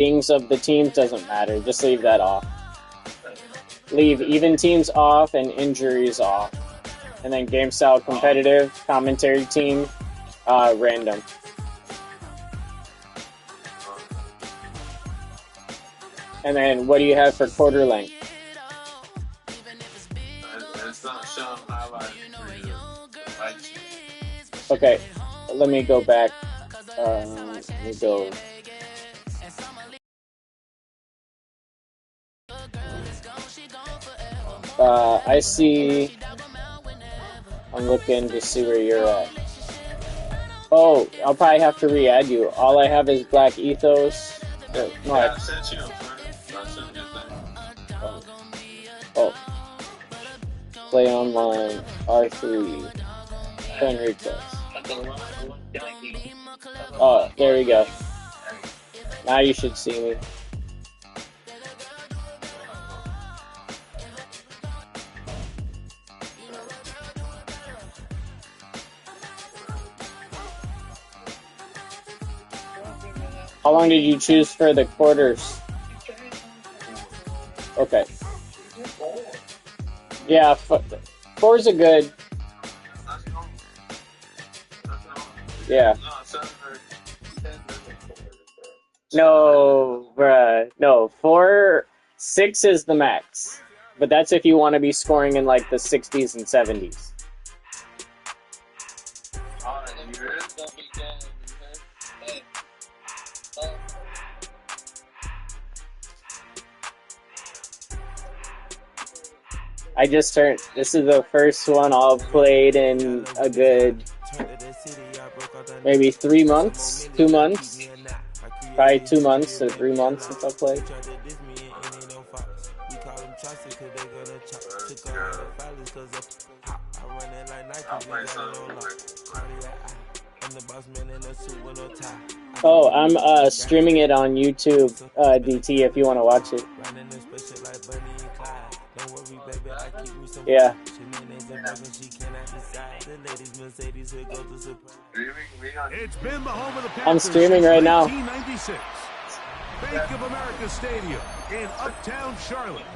Things of the teams doesn't matter. Just leave that off. Leave even teams off and injuries off. And then game style competitive, commentary team, random. And then what do you have for quarter length? It's not showing highlights. Okay, let me go back. Let me go. I see. I'm looking to see where you're at. Oh, I'll probably have to re-add you. All I have is Black Ethos. I sent you a friend. I sent you a thing. Oh. Play online. R3. Friend request. Oh, there we go. Now you should see me. How long did you choose for the quarters? Okay. Yeah, four's a good. Yeah. No, bruh. No, 6 is the max. But that's if you want to be scoring in like the 60s and 70s. I just turned. This is the first one I've played in a good maybe 3 months, 2 months, probably 2 months or 3 months since I played. Oh, I'm streaming it on YouTube, DT, if you want to watch it. Yeah. It's been the home of the Panthers. I'm streaming right now. 1996. Bank of America Stadium in Uptown Charlotte.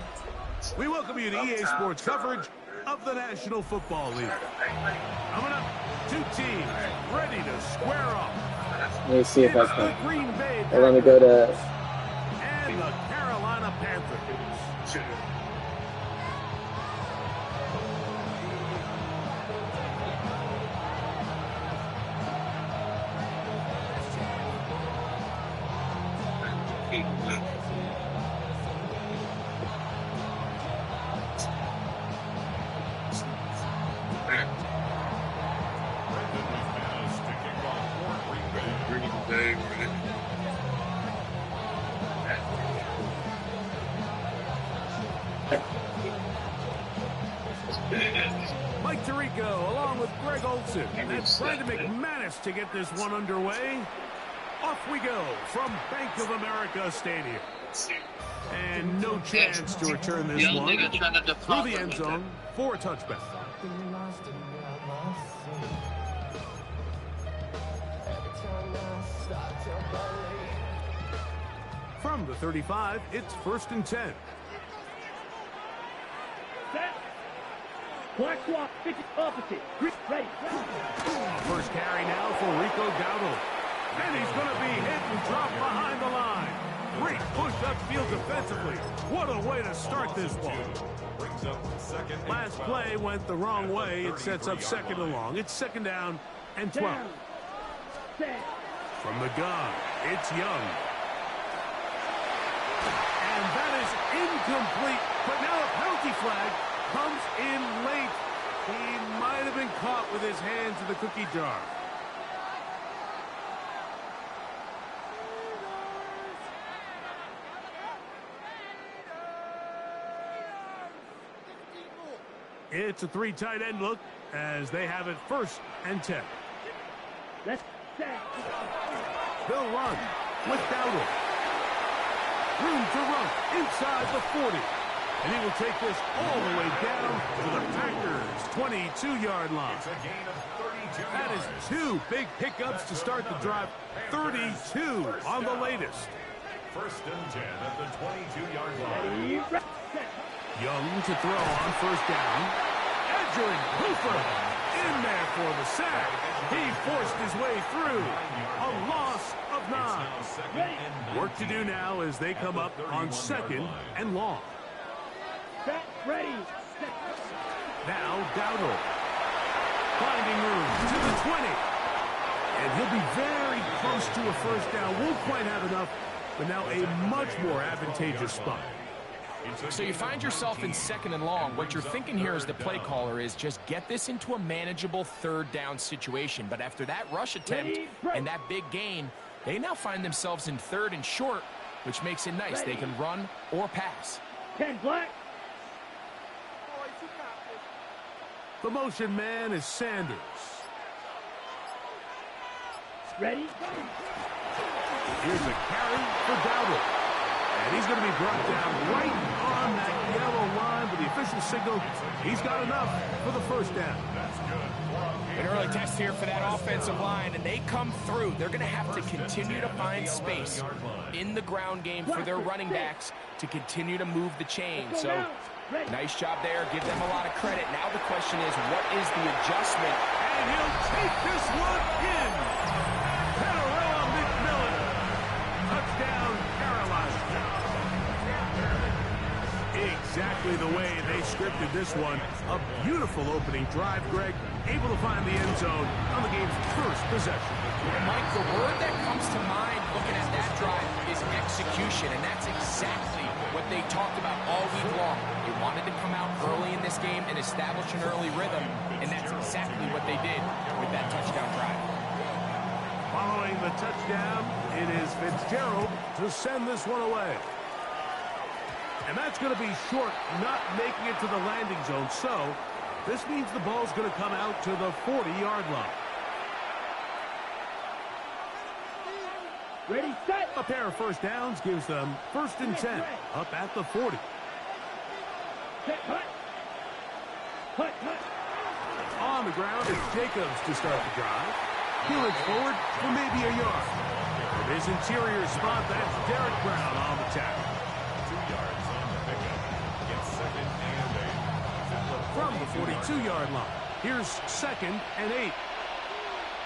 We welcome you to EA Sports coverage of the National Football League. Coming up, 2 teams ready to square off. Let me see if I can. The Green Bay Let me go to. And the Carolina Panthers. Mike Tirico along with Greg Olson and Brandon McManus to get this one underway. Off we go from Bank of America Stadium. And no chance to return this one through the end zone for a touchback. From the 35, it's 1st and 10. First carry now for Rico Dowdle. And he's going to be hit and dropped behind the line. Great push upfield defensively. What a way to start this ball. Last play went the wrong way. It sets up 2nd and long. It's 2nd down and 12. From the gun, it's Young. And that is incomplete. But now a penalty flag comes in late. He might have been caught with his hands in the cookie jar. It's a 3 tight end look as they have it 1st and 10. They'll run with Dowdle. Room to run inside the 40. And he will take this all the way down to the Packers' 22-yard line. That is 2 big pickups to start the drive. 32 on the latest. First and 10 at the 22-yard line. Young to throw on first down. Edgerrin Hooper in there for the sack. He forced his way through. A loss of 9. Work to do now as they come up on second and long. Ready. Now Dowdle. Finding room to the 20. And he'll be very close to a first down. Won't quite have enough, but now a much more advantageous spot. So you find yourself in second and long. What you're thinking here as the play caller is just get this into a manageable third down situation. But after that rush attempt and that big gain, they now find themselves in third and short, which makes it nice. They can run or pass. 10 black. The motion man is Sanders. Ready. Here's a carry for Dowdle. And he's going to be brought down right on that yellow line, but the official signal, he's got enough for the first down. An early test here for that offensive line, and they come through. They're going to have to continue to find space in the ground game for their running backs to continue to move the chain. So, nice job there. Give them a lot of credit. Now the question is, what is the adjustment? And he'll take this one in. Petarella McMillan. Touchdown, Carolina. Exactly the way they scripted this one. A beautiful opening drive, Greg. Able to find the end zone on the game's first possession. Mike, the word that comes to mind looking at that drive is execution, and that's exactly what they talked about all week long. They wanted to come out early in this game and establish an early rhythm, and that's exactly what they did with that touchdown drive. Following the touchdown, it is Fitzgerald to send this one away. And that's going to be short, not making it to the landing zone. So this means the ball's going to come out to the 40-yard line. Ready, set. A pair of first downs gives them first and 10, up at the 40. Set, cut. On the ground, it's Jacobs to start the drive. He looks forward for maybe a yard. From his interior spot, that's Derek Brown on the tackle. 2 yards on the pickup. Gets second and 8. From the 42-yard line, here's second and 8.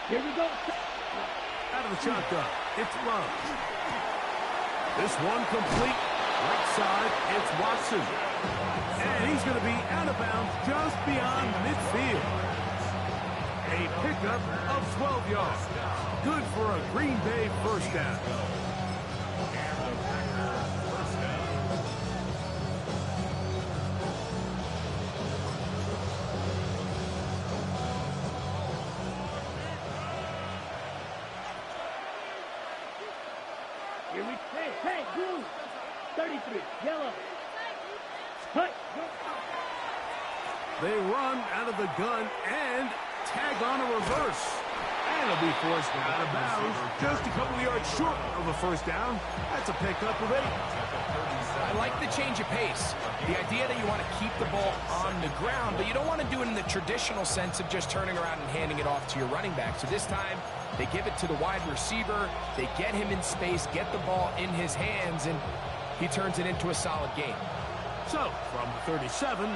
Here we go. Out of the shotgun, it's Love. This one complete. Right side, it's Watson. And he's going to be out of bounds just beyond midfield. A pickup of 12 yards. Good for a Green Bay first down. Here we hey, blue. 33, yellow. Cut. They run out of the gun and tag on a reverse. And it'll be forced out of bounds. Just a couple of yards short of a first down. That's a pickup of 8. I like the change of pace. The idea that you want to keep the ball on the ground, but you don't want to do it in the traditional sense of just turning around and handing it off to your running back. So this time, they give it to the wide receiver. They get him in space, get the ball in his hands, and he turns it into a solid game. So, from the 37,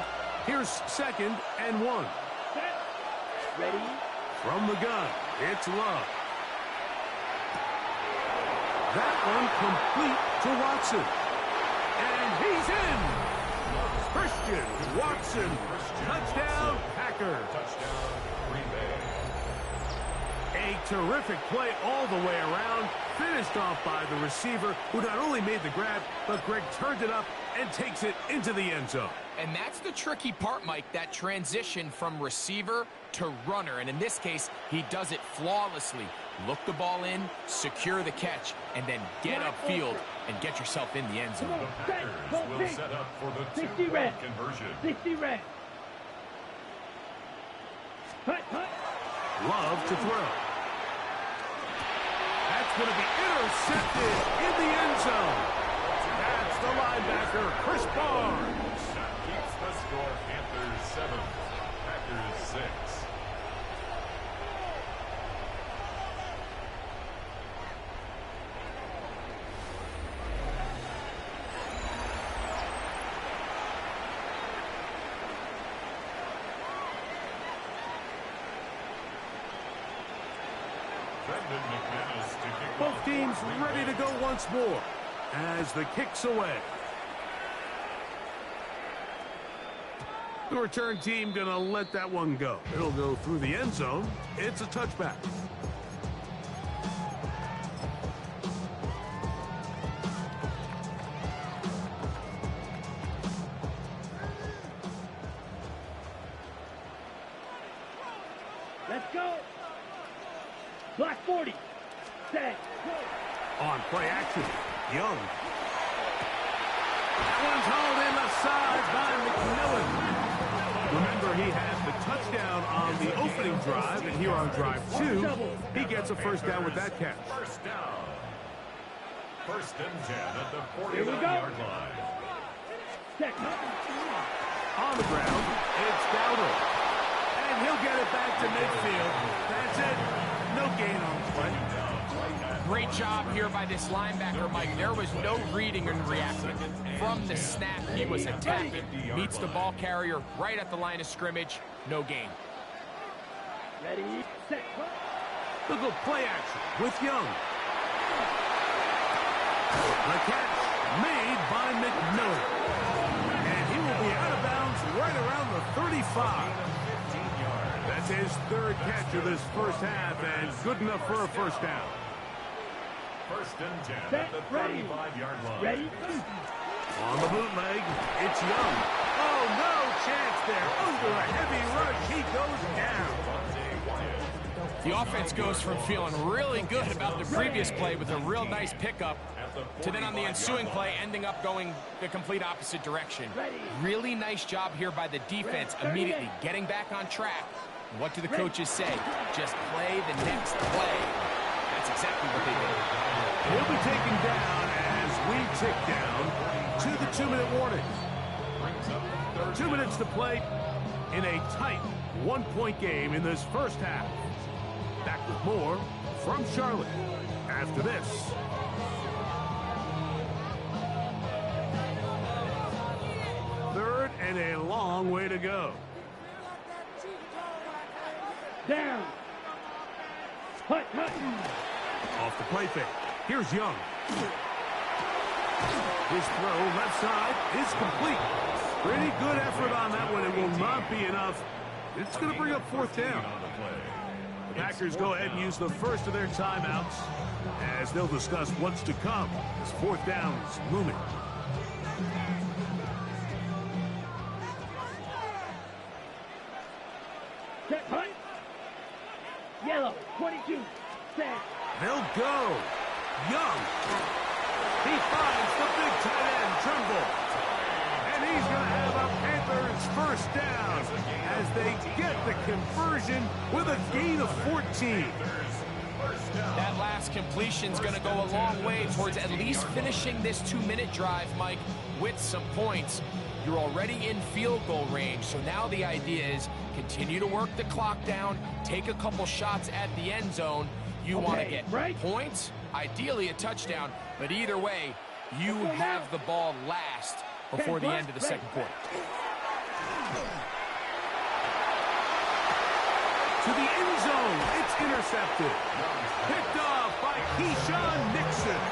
here's second and 1. Set. Ready. From the gun, it's Love. That one complete to Watson. And he's in. Christian Watson. Touchdown, Packers. Touchdown, Green Bay. A terrific play all the way around. Finished off by the receiver, who not only made the grab, but Greg turned it up and takes it into the end zone. And that's the tricky part, Mike, that transition from receiver to runner. And in this case, he does it flawlessly. Look the ball in, secure the catch, and then get upfield and get yourself in the end zone. The Packers will set up for the 2-point conversion. 60 red. Cut. Love to throw. That's going to be intercepted in the end zone. That's the linebacker, Chris Barnes. Keeps the score, Panthers 7, Packers 6. Both teams ready to go once more as the kick's away. The return team gonna let that one go. It'll go through the end zone. It's a touchback. Let's go. Block 40. Set. Go. On play action, Young. That one's hauled in the side by McMillan. Remember, he has the touchdown on the opening drive, and here on drive 2, he gets a first down with that catch. First down. First and 10 at the Here we go. 49-yard line. Set. On the ground, it's Dowdle. And he'll get it back to midfield. That's it. No gain on the play. Great job here by this linebacker, Mike. There was no reading and reacting. From the snap, he was attacking. Meets the ball carrier right at the line of scrimmage. No gain. Ready. Set. Look at play action with Young. The catch made by McMillan. And he will be out of bounds right around the 35. That's his third catch of this first half, and good enough for a first down. First and 10 Set. at the Ready. 35-yard line. Ready. On the bootleg, it's Young. Oh, no chance there. Under a heavy rush, he goes down. The offense goes from feeling really good about the previous play with a real nice pickup to then on the ensuing play ending up going the complete opposite direction. Really nice job here by the defense immediately getting back on track. What do the coaches say? Just play the next play. That's exactly what they did. He'll be taken down as we tick down to the 2-minute warning. 2 minutes to play in a tight one-point game in this first half. Back with more from Charlotte after this. Third and a long way to go. Down. Hut. Off the play fake. Here's Young. His throw left side is complete. Pretty good effort on that one. It will not be enough. It's going to bring up fourth down. The Packers go ahead and use the first of their timeouts as they'll discuss what's to come as fourth down is looming. Set. Hut. Yellow. 22. Set. They'll go. Young. He finds the big tight end, Trimble. And he's going to have a Panthers first down as they get the conversion with a gain of 14. That last completion's going to go a long way towards at least finishing this 2-minute drive, Mike, with some points. You're already in field goal range, so now the idea is continue to work the clock down, take a couple shots at the end zone. You want to get points, ideally a touchdown, but either way, you have the ball last before the end of the second quarter. To the end zone, it's intercepted. Picked off by Keyshawn Nixon.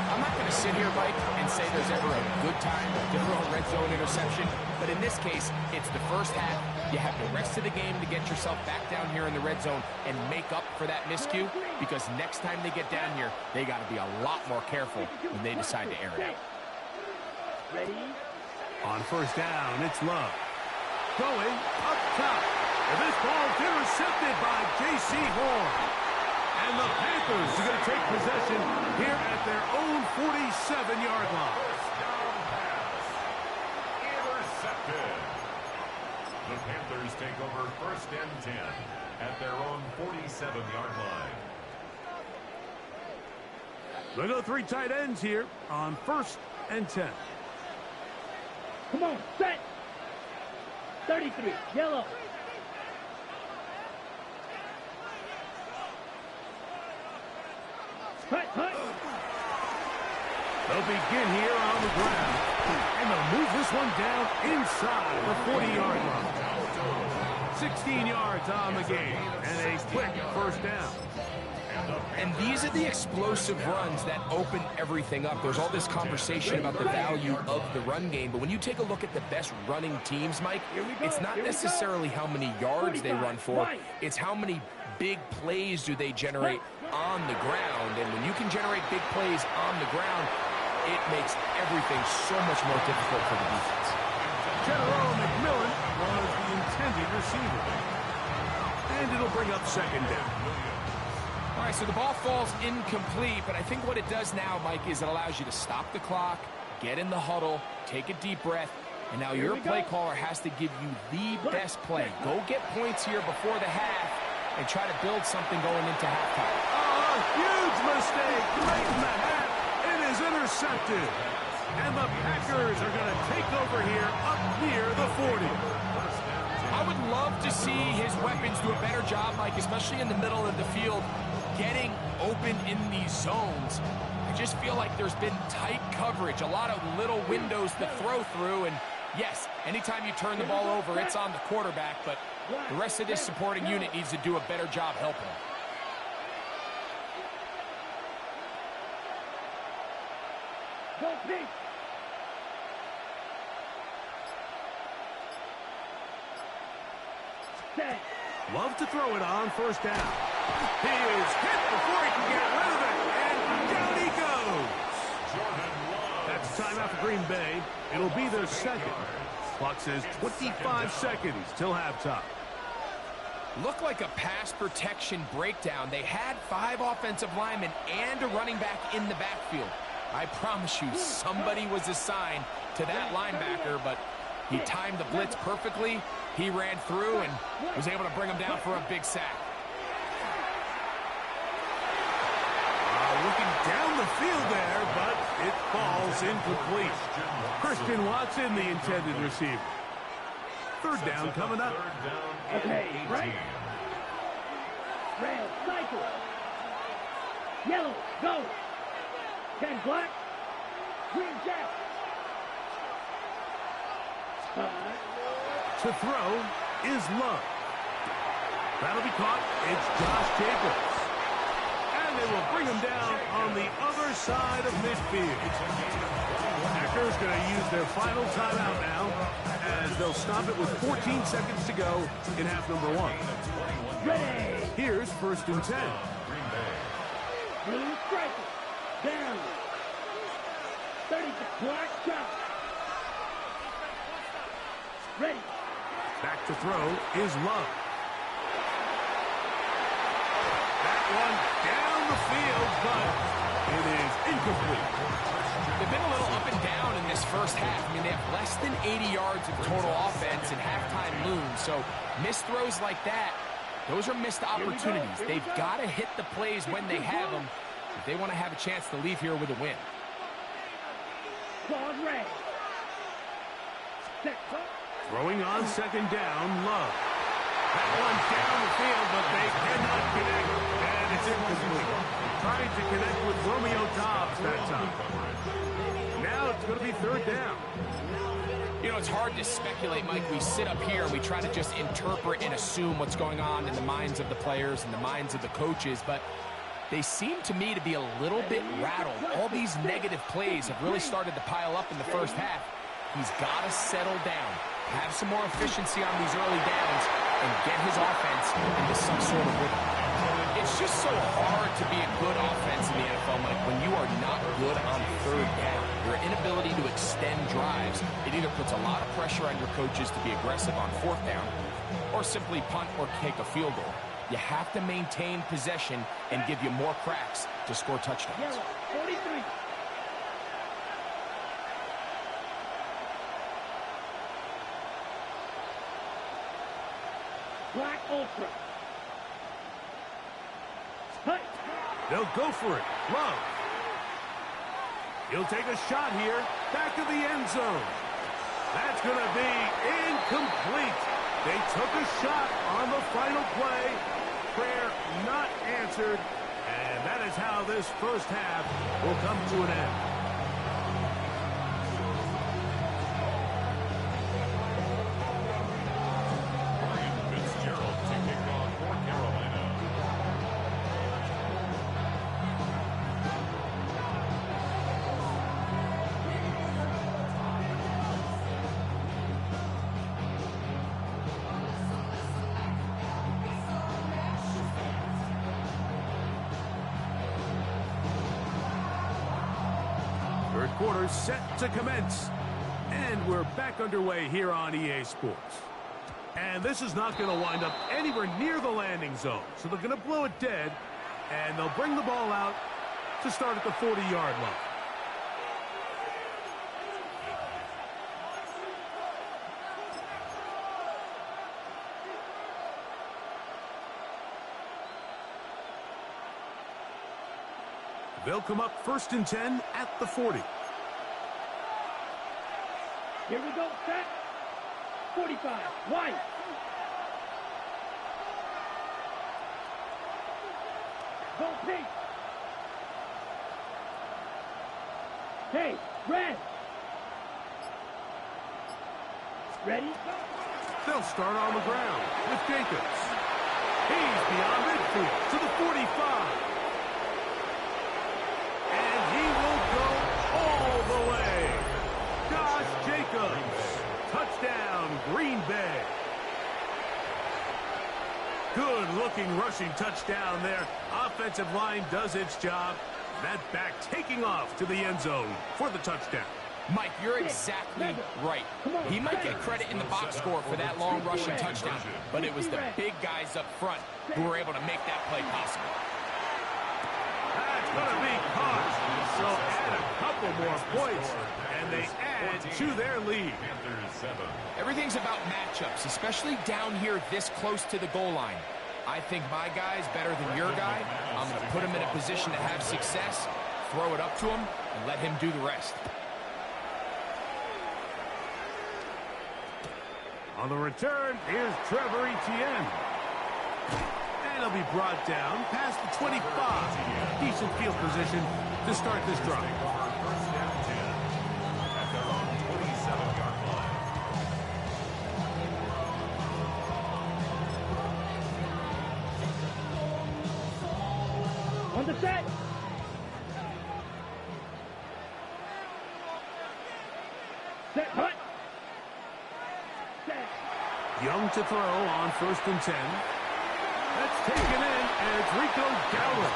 I'm not going to sit here, Mike, and say there's ever a good time to throw a red zone interception, but in this case, it's the first half. You have the rest of the game to get yourself back down here in the red zone and make up for that miscue, because next time they get down here, they got to be a lot more careful when they decide to air it out. Ready. On first down, it's Love. Going up top. And this ball's intercepted by J.C. Horn. And the Panthers are going to take possession here at their own 47-yard line. Intercepted. The Panthers take over first and 10 at their own 47-yard line. They go three tight ends here on first and 10. Come on. Set. 33. Yellow. Hut. They'll begin here on the ground. And they'll move this one down inside the 40-yard line. 16 yards on the game and a quick first down. And these are the explosive runs that open everything up. There's all this conversation about the value of the run game, but when you take a look at the best running teams, Mike, it's not necessarily how many yards they run for, it's how many big plays do they generate on the ground. And when you can generate big plays on the ground, it makes everything so much more difficult for the defense. General McMillan was the intended receiver. And it'll bring up second down. All right, so the ball falls incomplete, but I think what it does now, Mike, is it allows you to stop the clock, get in the huddle, take a deep breath, and now your play caller has to give you the best play. Go get points here before the half and try to build something going into halftime. Oh, huge mistake late in the half. It is intercepted. And the Packers are going to take over here up near the 40. I would love to see his weapons do a better job, Mike, especially in the middle of the field, getting open in these zones. I just feel like there's been tight coverage, a lot of little windows to throw through, and yes, anytime you turn the ball over, it's on the quarterback, but the rest of this supporting unit needs to do a better job helping. Go Pete. Set. Love to throw it on first down. He is hit before he can get rid of it, and down he goes. That's timeout for Green Bay. It'll be their second. Clock says 25 seconds till halftime. Looked like a pass protection breakdown. They had 5 offensive linemen and a running back in the backfield. I promise you, somebody was assigned to that linebacker, but he timed the blitz perfectly. He ran through and was able to bring him down for a big sack. Looking down the field there, but it falls incomplete. Christian Watson, the intended receiver. Third down coming up. Okay, right. Red, cycle. Yellow, go. 10 black. Green jack. To throw is Love. That'll be caught. It's Josh Jacobs. And they will bring him down on the other side of midfield. Packers going to use their final timeout now as they'll stop it with 14 seconds to go in half number 1. Ready. Here's first and 10. Blue striker. Down. 30 black shot. Ready. Back to throw is Love. That one down the field, but it is incomplete. They've been a little up and down in this first half. I mean, they have less than 80 yards of total offense and halftime looms. So missed throws like that, those are missed opportunities. They've got to hit the plays when they have them if they want to have a chance to leave here with a win. Claude Ray. Set. Throwing on second down, Love. That one down the field, but they cannot connect, and it's incomplete. Trying to connect with Romeo Dobbs that time. Now it's going to be third down. You know, it's hard to speculate, Mike. We sit up here and we try to just interpret and assume what's going on in the minds of the players and the minds of the coaches, but they seem to me to be a little bit rattled. All these negative plays have really started to pile up in the first half. He's got to settle down, have some more efficiency on these early downs, and get his offense into some sort of rhythm. It's just so hard to be a good offense in the NFL, Mike, when you are not good on third down. Your inability to extend drives, it either puts a lot of pressure on your coaches to be aggressive on fourth down, or simply punt or kick a field goal. You have to maintain possession and give you more cracks to score touchdowns. Yellow, 43. Black Ultra. Hey. They'll go for it. Love. He'll take a shot here. Back to the end zone. That's going to be incomplete. They took a shot on the final play. Prayer not answered. And that is how this first half will come to an end. quarter set to commence. And we're back underway here on EA Sports. And this is not going to wind up anywhere near the landing zone. So they're going to blow it dead, and they'll bring the ball out to start at the 40-yard line. They'll come up 1st and 10 at the 40. Here we go, set. 45, wide. Go pink. Hey, red. Ready? They'll start on the ground with Jacobs. He's beyond midfield to the 45. And he will go all the way. Josh Jacobs. Touchdown, Green Bay. Good-looking rushing touchdown there. Offensive line does its job. That back taking off to the end zone for the touchdown. Mike, you're exactly right. He might get credit in the box score for that long rushing touchdown, but it was the big guys up front who were able to make that play possible. That's going to be caught. So add a couple more points, and they add to their lead. Everything's about matchups, especially down here this close to the goal line. I think my guy's better than your guy. I'm going to put him in a position to have success, throw it up to him, and let him do the rest. On the return, here's Trevor Etienne. And he'll be brought down past the 25. Decent field position to start this drive. First down 10 at their own 27-yard line. On the set. Set, hut. Set. Young to throw on 1st and 10. That's taken in, and it's Rico Dowdle.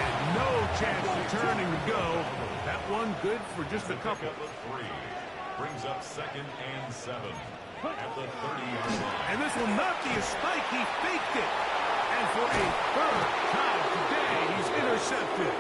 And no chance of turning to go. That one good for just a couple. Three brings up 2nd and 7 at the 30-yard line. And this will not be a spike. He faked it. And for a 3rd time today, he's intercepted.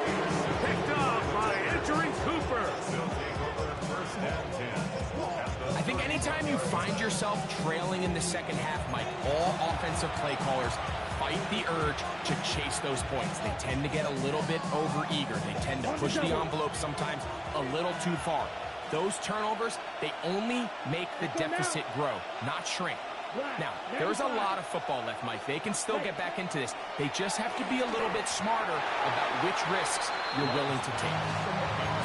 Picked off by entering Cooper. They'll take over 1st and 10. I think anytime you find yourself trailing in the second half, Mike, all offensive play callers fight the urge to chase those points. They tend to get a little bit overeager. They tend to push the envelope sometimes a little too far. Those turnovers, they only make the deficit grow, not shrink. Now, there's a lot of football left, Mike. They can still get back into this. They just have to be a little bit smarter about which risks you're willing to take.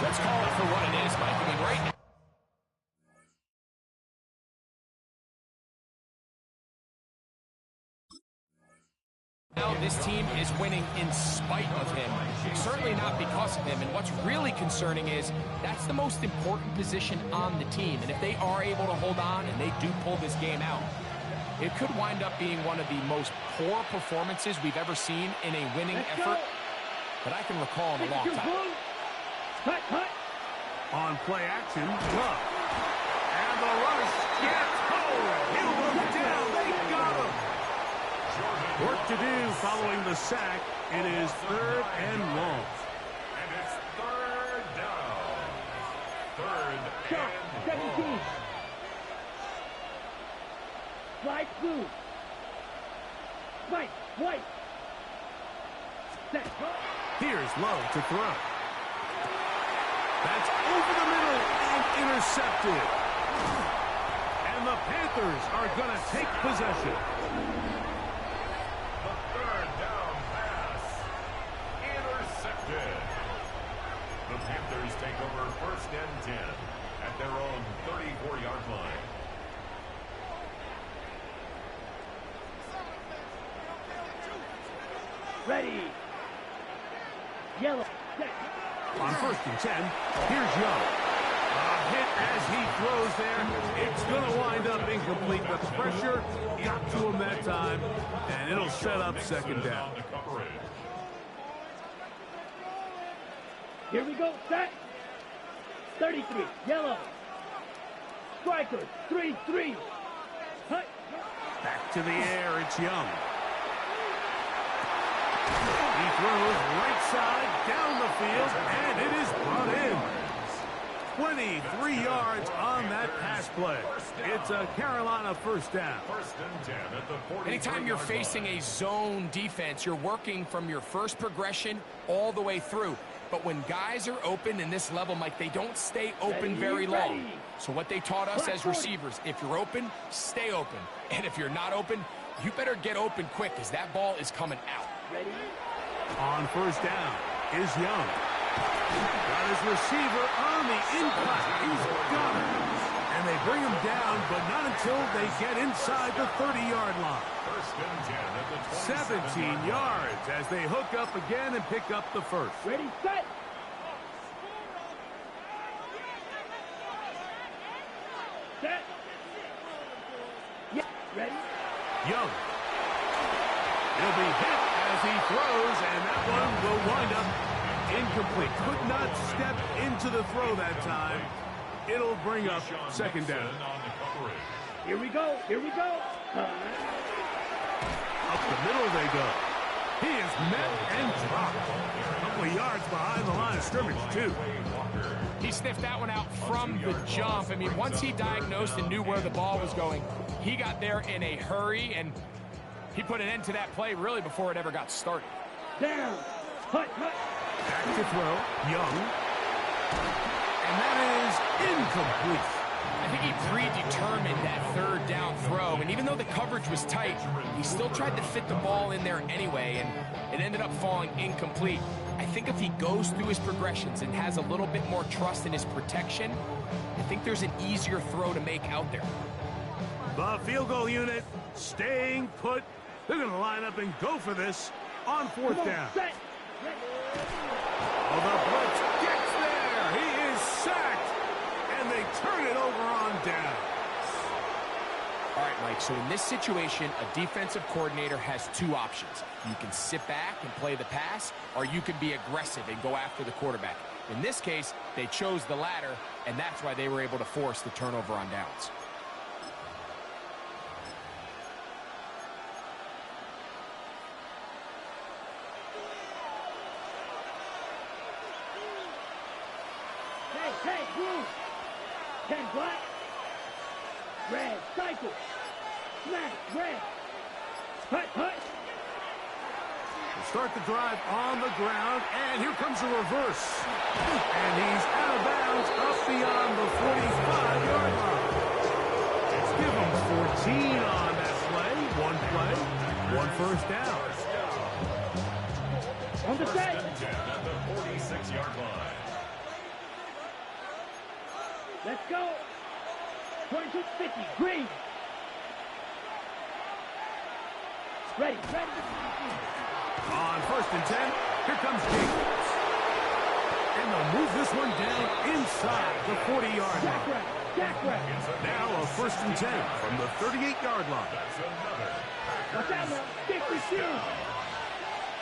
Let's call it for what it is, Mike. I mean, right now, this team is winning in spite of him, certainly not because of him. And what's really concerning is that's the most important position on the team. And if they are able to hold on and they do pull this game out, it could wind up being one of the most poor performances we've ever seen in a winning effort that I can recall in a long time. Hut, hut. On play action, Love. And the rush gets home. He'll move down. They got him. Work to do following the sack. It is 3rd and long. And it's 3rd down. 3rd Shot, and 17. long. Slide blue. White, white. Set. Here's Love to throw. That's over the middle and intercepted. And the Panthers are going to take possession. The 3rd down pass. Intercepted. The Panthers take over 1st and 10 at their own 34-yard line. Ready. Yellow. Set. On 1st and 10, here's Young. A hit as he throws there. It's going to wind up incomplete, but the pressure got to him that time, and it'll set up 2nd down. Here we go. Set. 33, yellow. Striker, 3-3. Hut. Back to the air, it's Young. He throws right side down the field, and it is brought in. 23 yards on that pass play. It's a Carolina first down. First and 10 at the 43-yard Anytime you're facing a zone defense, you're working from your first progression all the way through. But when guys are open in this level, Mike, they don't stay open very long. So what they taught us as receivers, if you're open, stay open. And if you're not open, you better get open quick, because that ball is coming out. Ready? On first down is Young. Got his receiver on the in-cut. He's got it. And they bring him down, but not until they get inside the 30-yard line. First and 10 at the 17 yards as they hook up again and pick up the first. Ready, set. Set. Yeah, ready? Young. He'll be hit as he throws, and that one will wind up incomplete. Could not step into the throw that time. It'll bring up second down. on the coverage. Here we go, here we go. Up the middle they go. He is met and dropped. A couple of yards behind the line of scrimmage, too. He sniffed that one out from the jump. I mean, once he diagnosed and knew where the ball was going, he got there in a hurry, and he put an end to that play really before it ever got started. Down. Hut, hut. Back to throw. Young. And that is incomplete. I think he predetermined that third down throw, and even though the coverage was tight, he still tried to fit the ball in there anyway, and it ended up falling incomplete. I think if he goes through his progressions and has a little bit more trust in his protection, I think there's an easier throw to make out there. The field goal unit staying put. They're going to line up and go for this on fourth down. Set. Oh, the blitz gets there. He is sacked. And they turn it over on down. All right, Mike, so in this situation, a defensive coordinator has two options. You can sit back and play the pass, or you can be aggressive and go after the quarterback. In this case, they chose the latter, and that's why they were able to force the turnover on downs. Hey, blue. 10 black. Red, cycle. Smash, red. Hut, hut. Start the drive on the ground, and here comes a reverse. And he's out of bounds up beyond the 45-yard line. Let's give him 14 on that play, one first down. On the set. First and 10 at the 46-yard line. Let's go. 2250, green. Ready, ready. On first and 10, here comes Jacobs. And they'll move this one down inside the 40-yard Jack line. right, jack right. Now a first and 10 from the 38-yard line. That's another. Watch out now. 52.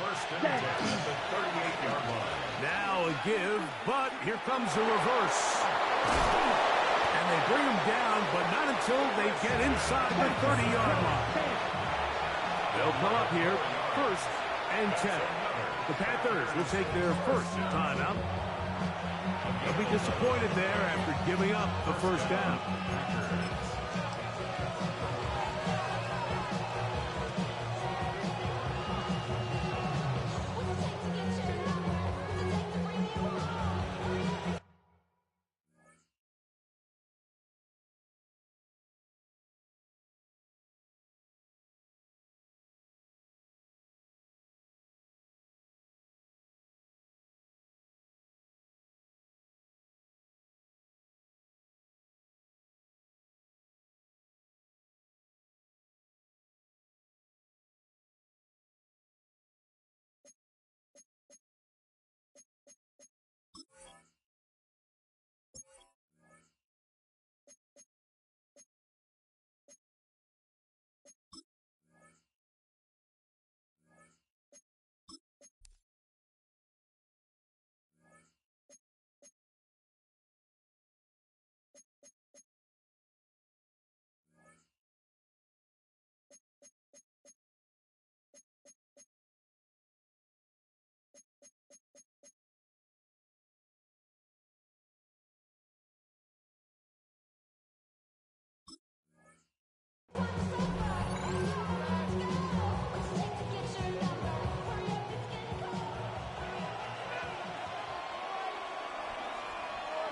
First and 10 at the 38-yard line. Now a give, but here comes a reverse. And they bring him down, but not until they get inside the 30-yard line. They'll come up here, first and 10. The Panthers will take their first timeout. They'll be disappointed there after giving up the first down.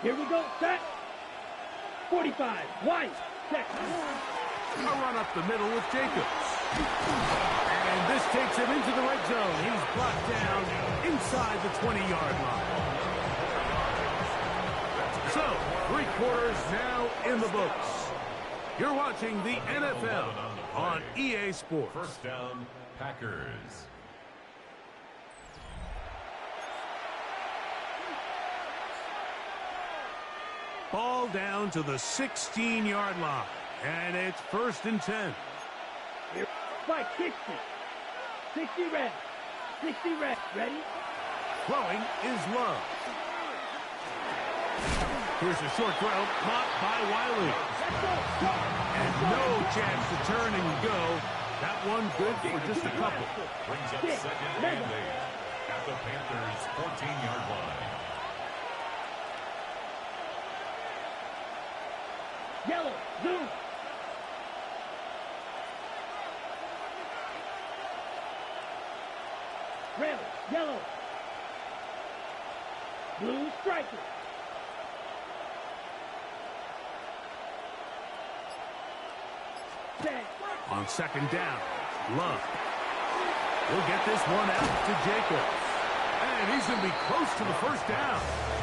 Here we go, set. 45, wide, set. A run up the middle with Jacobs. And this takes him into the red zone. He's brought down inside the 20-yard line. So, 3 quarters now in the books. You're watching the NFL on EA Sports. First down, Packers. Ball down to the 16-yard line. And it's 1st and 10. Here, by 60. 60 red. 60 red. Ready? Throwing is Love. Here's a short throw, blocked by Wiley. And no chance to turn and go. That one good for just a couple. Brings up 2nd and 8 at the Panthers' 14-yard line. Yellow, zoom. Red, yellow. Blue, striker. Set. On 2nd down, Love. We'll get this one out to Jacobs. And he's going to be close to the 1st down.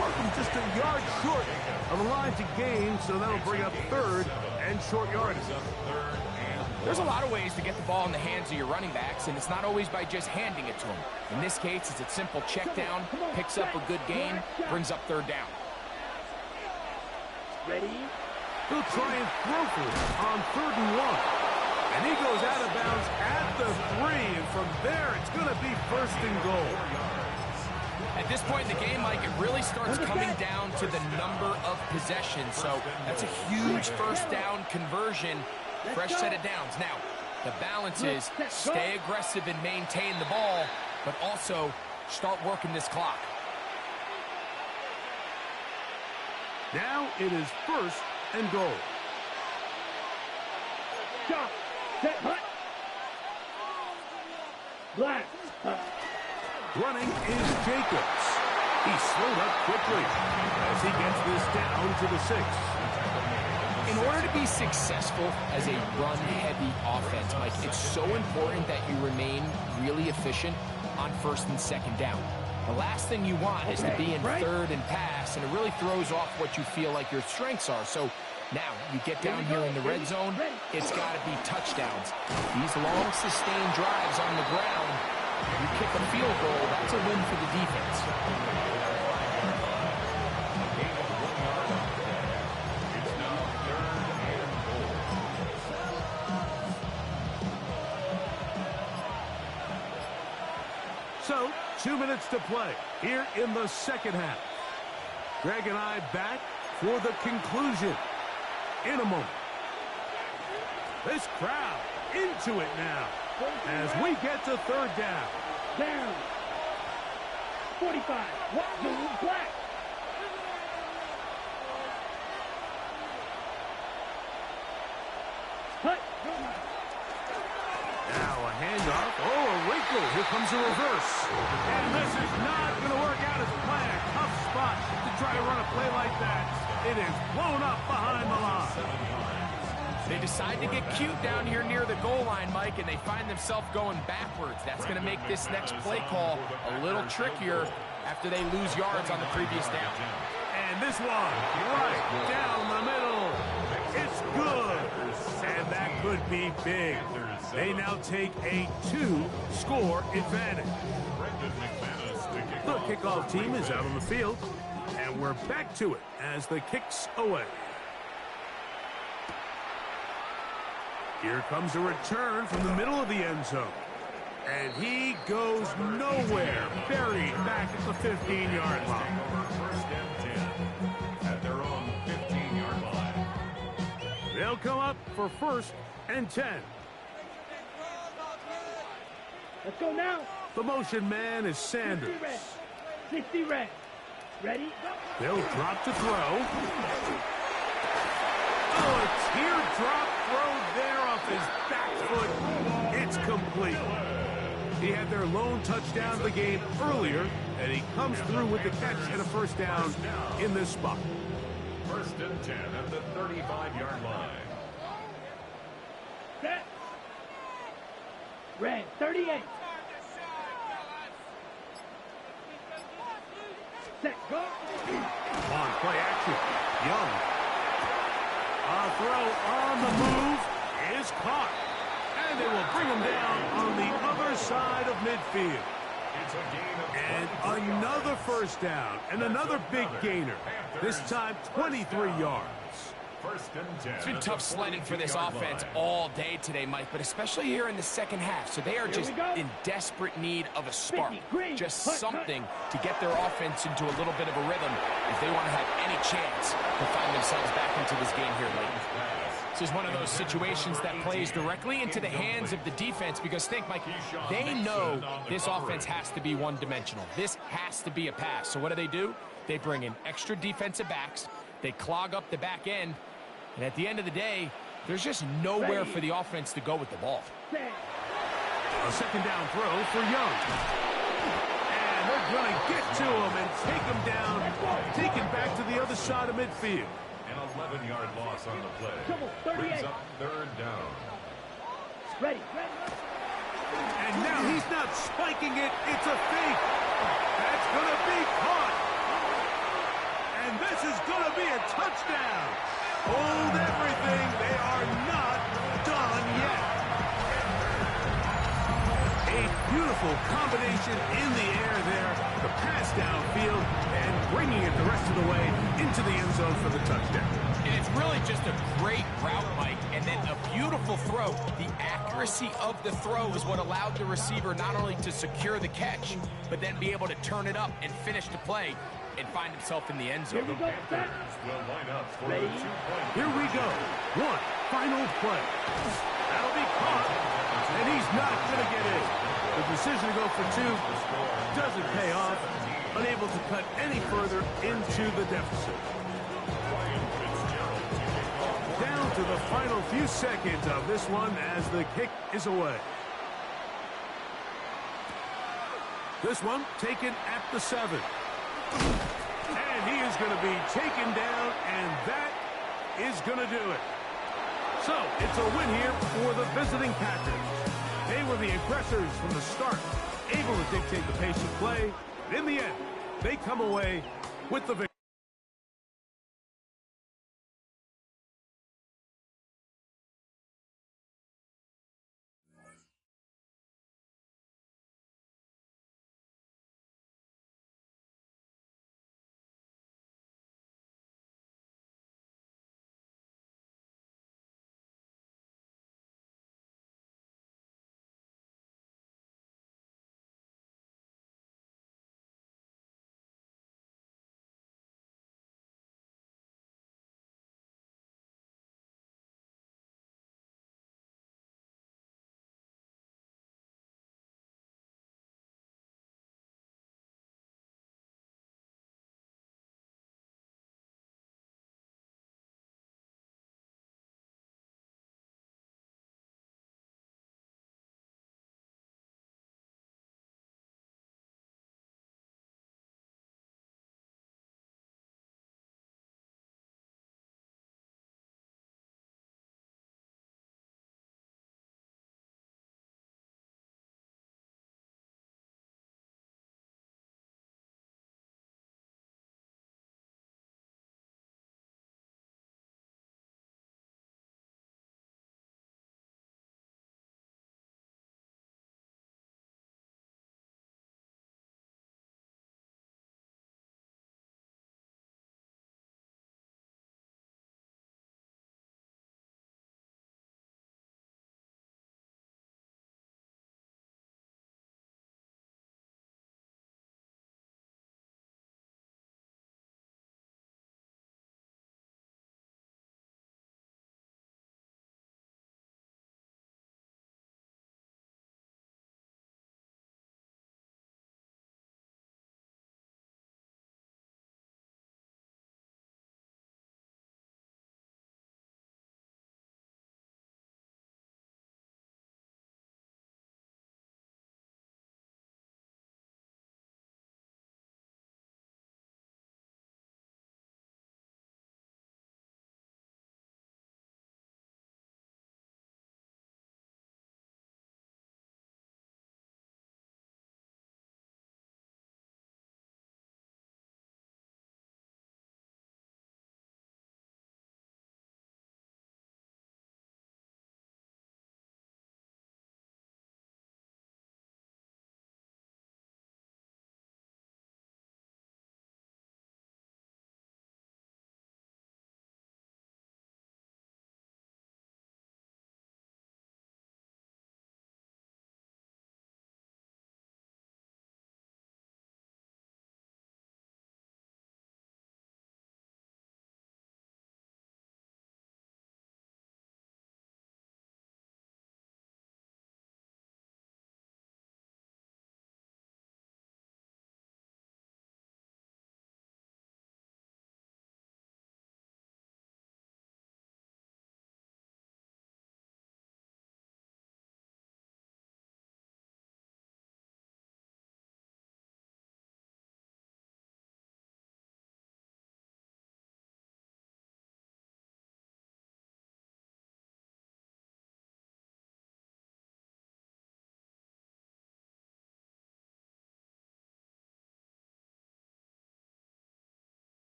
Working just a yard short of the line to gain, so that'll bring up 3rd and short yardage. There's a lot of ways to get the ball in the hands of your running backs, and it's not always by just handing it to them. In this case, it's a simple check down, picks up a good gain, brings up 3rd down. Ready? He'll try and throw for it on 3rd and 1. And he goes out of bounds at the 3, and from there, it's going to be 1st and goal. At this point in the game, Mike, it really starts coming down to the number of possessions. So that's a huge 1st down conversion. Fresh set of downs. Now, the balance is stay aggressive and maintain the ball, but also start working this clock. Now it is 1st and goal. Stop. Set, hut. Black. Running is Jacobs. He slowed up quickly as he gets this down to the 6. In order to be successful as a run-heavy offense, Mike, it's so important that you remain really efficient on 1st and 2nd down. The last thing you want is to be in 3rd and pass, and it really throws off what you feel like your strengths are. So now you get down here in the red zone, it's got to be touchdowns. These long, sustained drives on the ground, you kick a field goal, that's a win for the defense. So, 2 minutes to play here in the 2nd half. Greg and I back for the conclusion in a moment. This crowd into it now as we get to 3rd down. Down. 45. What? Blue, black. Hut. Now a handoff. Oh, a wrinkle. Here comes a reverse. And this is not going to work out as planned. Tough spot to try to run a play like that. It is blown up behind the line. They decide to get cute down here near the goal line, Mike, and they find themselves going backwards. That's going to make this next play call a little trickier after they lose yards on the previous down. And this one, right down the middle. It's good. And that could be big. They now take a 2-score advantage. The kickoff team is out on the field, and we're back to it as the kick's away. Here comes a return from the middle of the end zone. And he goes nowhere, buried back at the 15-yard line. 1st and 10 at their own 15-yard line. They'll come up for 1st and 10. Let's go now. The motion man is 60 Sanders. red. 60 red. Ready? They'll drop to throw. Oh, a teardrop throw there off his back foot. It's complete. He had their lone touchdown of the game earlier, And he comes through with the catch and a first down in this spot. First and 10 at the 35-yard line. Set. Red, 38. Set, go. On play action. Young. A throw on the move is caught. And they will bring him down on the other side of midfield. It's a gain of And another first down and another big gainer. This time 23 yards. First and 10. It's been tough sledding for this offense all day today, Mike, but especially here in the second half. So they are just in desperate need of a spark, just something to get their offense into a little bit of a rhythm if they want to have any chance to find themselves back into this game here late. This is one of those situations that plays directly into the hands of the defense because think, Mike, they know this offense has to be one-dimensional. This has to be a pass. So what do? They bring in extra defensive backs. They clog up the back end. And at the end of the day, there's just nowhere for the offense to go with the ball. A second down throw for Young. And they're going to get to him and take him down, take it back to the other side of midfield. An 11-yard loss on the play. Brings up third down. Ready. And now he's not spiking it. It's a fake. That's going to be caught. And this is going to be a touchdown. Hold everything. They are not done yet. A beautiful combination in the air there. The pass downfield and bringing it the rest of the way into the end zone for the touchdown. And it's really just a great route, Mike, and then a beautiful throw. The accuracy of the throw is what allowed the receiver not only to secure the catch, but then be able to turn it up and finish the play and find himself in the end zone. The Panthers will line up for a 2-point. Here we go. One final play. That'll be caught. And he's not going to get in. The decision to go for two doesn't pay off. Unable to cut any further into the deficit. Down to the final few seconds of this one as the kick is away. This one taken at the 7. And he is going to be taken down, and that is going to do it. So, it's a win here for the visiting Packers. They were the aggressors from the start, able to dictate the pace of play. In the end, they come away with the victory.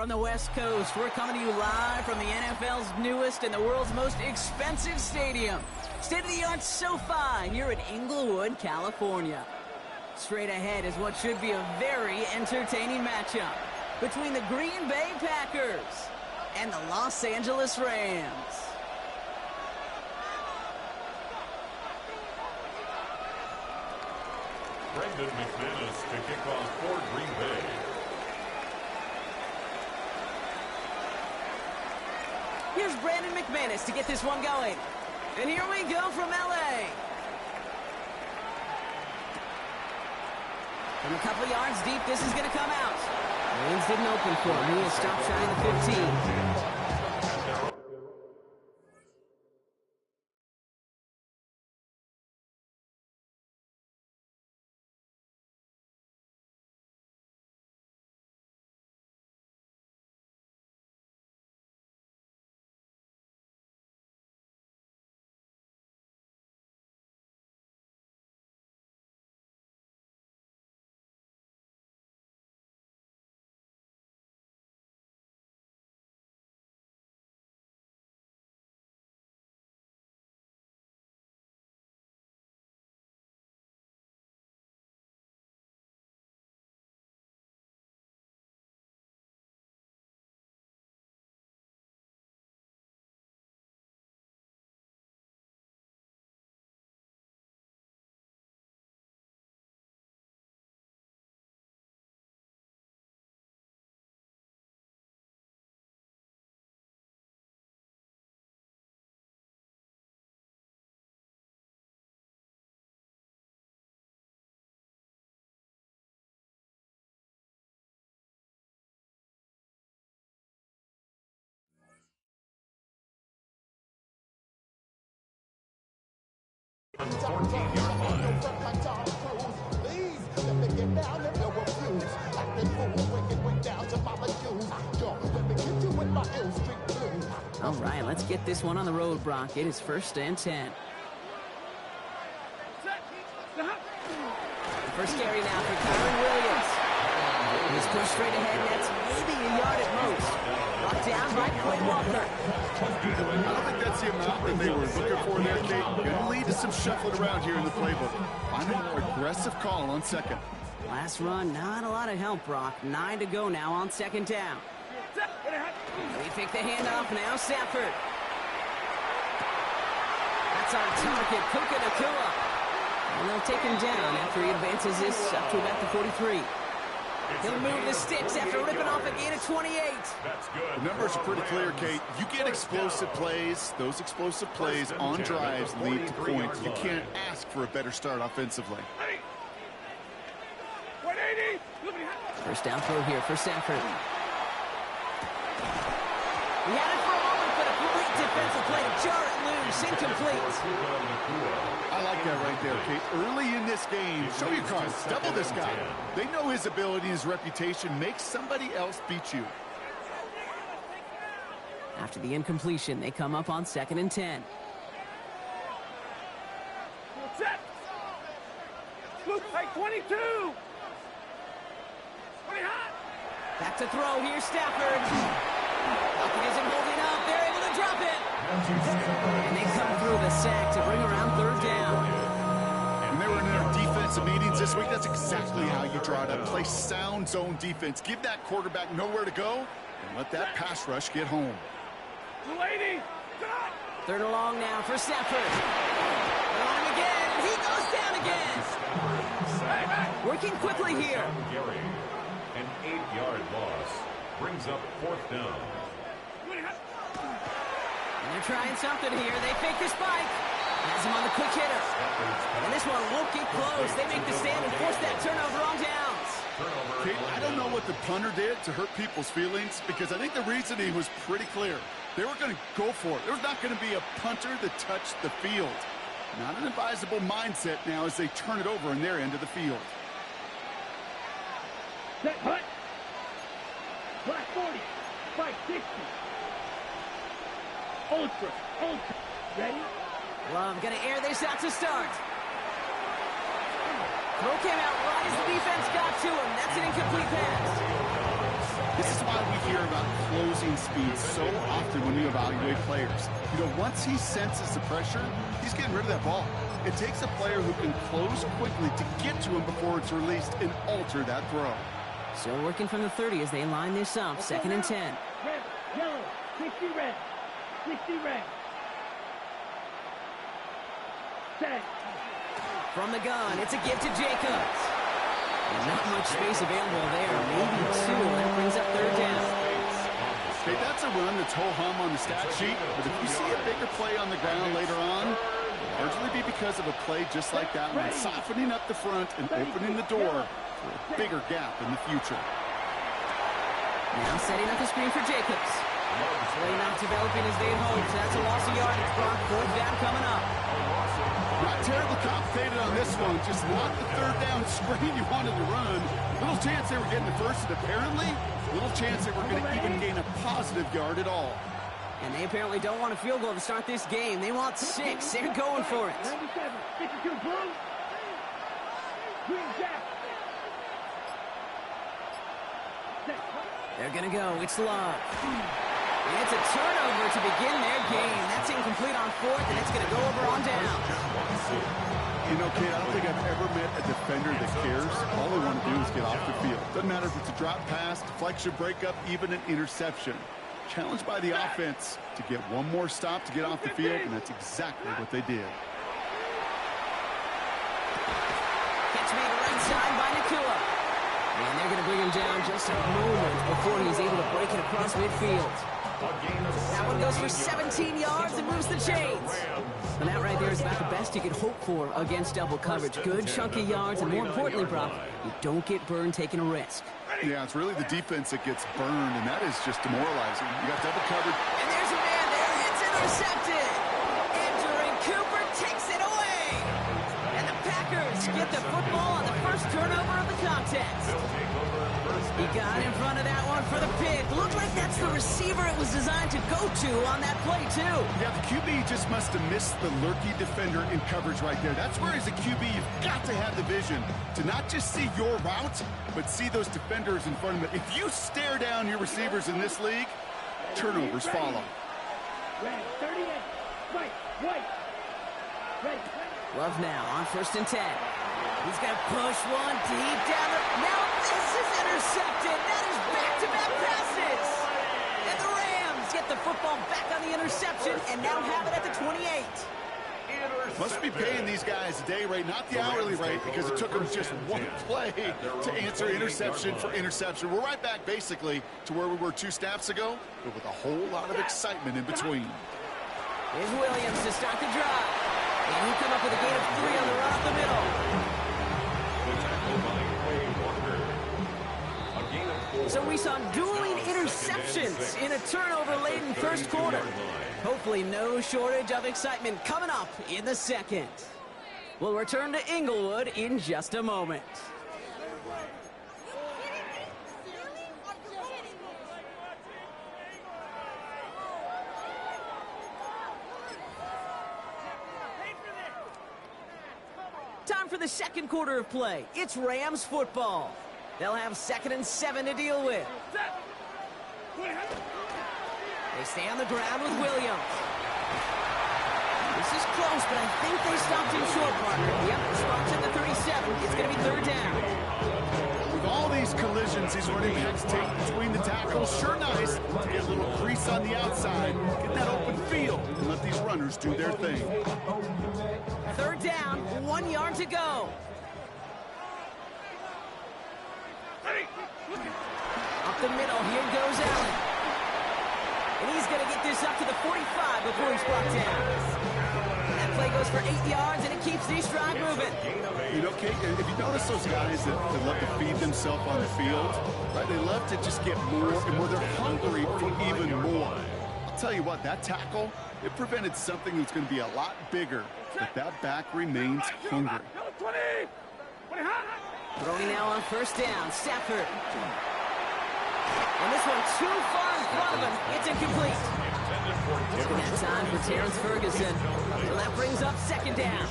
from the West Coast. We're coming to you live from the NFL's newest and the world's most expensive stadium. State-of-the-art SoFi here in Inglewood, California. Straight ahead is what should be a very entertaining matchup between the Green Bay Packers and the Los Angeles Rams. Brendan McManus to kick off for Green Bay. Here's Brandon McManus to get this one going. And here we go from L.A. From a couple yards deep, this is going to come out. Lanes didn't open for him. He has stopped shy of the 15. On the 14-yard line. All right, let's get this one on the road, Brock. It is 1st and 10. First carry now for Kyron Williams. He's pushed straight ahead, and that's maybe a yard at most. Brought down by Quay Walker. I don't think that's the amount that they were looking for there, Kate. Going to lead to some shuffling around here in the playbook. Find a more aggressive call on second. Last run, not a lot of help, Brock. 9 to go now on 2nd down. They take the handoff now, Stafford. That's our target, Puka Nacua. And they'll take him down after he advances this up to about the 43. He'll move the sticks after ripping off a gain of 28. That's good. The numbers are pretty clear, Kate. You get explosive plays. Those explosive plays on drives lead to points. You can't ask for a better start offensively. 180. First down throw here for Stafford. He had it for a moment, but a great defensive play to jar it loose. Incomplete. I like that right there, Kate. Early in this game, show your cards. Double this guy. They know his ability and his reputation. Make somebody else beat you. After the incompletion, they come up on 2nd and 10. Set. Looks like 22. 20 hot. Back to throw. Here's Stafford. Pocket isn't holding up. They're able to drop it. And they come through the sack to bring around 3rd down. When they were in their defensive meetings this week, that's exactly how you draw it up. Play sound zone defense. Give that quarterback nowhere to go and let that pass rush get home. 280. 3rd and long now for Stafford. They're on him again, and he goes down again. Working quickly here. Gary, an 8-yard loss brings up 4th down. And they're trying something here. They fake the spike. Has him on the quick hitter. And this one won't get close. They make the stand and force that turnover on downs. Kate, I don't know what the punter did to hurt people's feelings because I think the reasoning was pretty clear. They were going to go for it. There's not going to be a punter that touched the field. Not an advisable mindset now as they turn it over in their end of the field. Set hut. Black 40. Spike 60. Ultra. Ready? Love gonna air this out to start. Throw came out right as the defense got to him. That's an incomplete pass. This is why we hear about closing speed so often when we evaluate players. You know, once he senses the pressure, he's getting rid of that ball. It takes a player who can close quickly to get to him before it's released and alter that throw. Still working from the 30 as they line this up. 2nd and 10. Red, yellow, 60 red, 60 red. Set. From the gun, it's a give to Jacobs. Not much space available there. Maybe 2. That brings up 3rd down. Okay, that's a run that's ho-hum on the stat sheet, but if you see a bigger play on the ground later on, it'll largely be because of a play just like that one, softening up the front and opening the door for a bigger gap in the future. Now setting up the screen for Jacobs. Play not developing as they'd hoped. That's a loss of yardage. Brock, 4th down coming up. Not terribly complicated on this one, just not the 3rd down screen you wanted to run. Little chance they were getting the first, and apparently, little chance they were going to even gain a positive yard at all. And they apparently don't want a field goal to start this game. They want 6. They're going for it. 97, 52 blue. Green jack. They're going to go. It's Love. And it's a turnover to begin their game. That's incomplete on 4th, and it's going to go over on down. You know, Kate, I don't think I've ever met a defender that cares. All they want to do is get off the field. Doesn't matter if it's a drop pass, deflection, breakup, even an interception. Challenged by the offense to get one more stop to get off the field, and that's exactly what they did. Catch made right side by Nakua. And they're going to bring him down just a moment before he's able to break it across midfield. That one goes for 17 yards and moves the chains. And that right there is about the best you could hope for against double coverage. Good chunky yards, and more importantly, Brock, you don't get burned taking a risk. Yeah, it's really the defense that gets burned, and that is just demoralizing. You got double coverage. And there's a man there. It's intercepted. Entering Cooper takes it away. And the Packers get the football on the first turnover of the contest. He got in front of that one for the pick. Looked like that's the receiver it was designed to go to on that play, too. Yeah, the QB just must have missed the lurky defender in coverage right there. That's where, as a QB, you've got to have the vision to not just see your route, but see those defenders in front of them. If you stare down your receivers in this league, turnovers follow. Red, 38, white, white. Red, Love now on 1st and 10. He's going to push one deep down the... Now this is intercepted. That is back-to-back passes. And the Rams get the football back on the interception and now have it at the 28. Must be paying these guys a day rate, not the hourly rate, because it took them just one play to answer interception for interception. We're right back, basically, to where we were 2 snaps ago, but with a whole lot of excitement in between. Here's Williams to start the drive. And he'll come up with a gain of 3 on the run up the middle. So we saw dueling interceptions in a turnover-laden first quarter. Hopefully no shortage of excitement coming up in the 2nd. We'll return to Inglewood in just a moment. Time for the 2nd quarter of play. It's Rams football. They'll have 2nd and 7 to deal with. They stay on the ground with Williams. This is close, but I think they stopped him short, partner. Yep, stops at the 37. It's going to be 3rd down. With all these collisions these running backs take between the tackles, sure nice to get a little crease on the outside, get that open field, and let these runners do their thing. 3rd down, 1 yard to go. Up the middle, here goes Allen. And he's going to get this up to the 45 before he's brought down. That play goes for 8 yards, and it keeps the stride moving. You know, Kate, if you notice those guys that love to feed themselves on the field, right? They love to just get more and more. They're hungry for even more. I'll tell you what, that tackle, it prevented something that's going to be a lot bigger, but that back remains hungry. Throwing now on 1st down, Stafford. And this one too far in front of him. It's incomplete. Taking that time for Terrence Ferguson. So that brings up second down.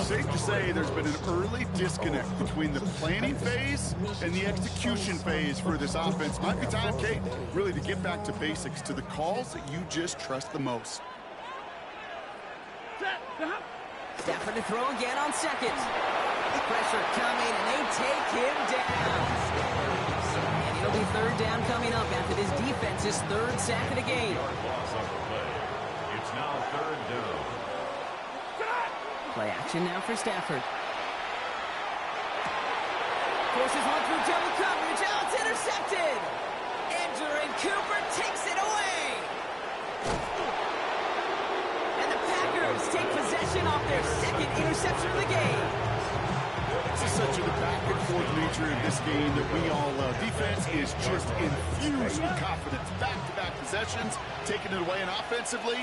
Safe to say there's been an early disconnect between the planning phase and the execution phase for this offense. Might be time, Kate, really to get back to basics, to the calls that you just trust the most. Stafford to throw again on second. Pressure coming, and they take him down. And it'll be third down coming up after this defense's third sack of the game. It's now third down. Play action now for Stafford. Forces one through double coverage. Oh, it's intercepted. Andrew Cooper takes it away. And the Packers take possession off their second interception of the game. This is such a back-and-forth nature of this game that we all love. Defense is just infused with confidence. Back-to-back possessions, taking it away, and offensively,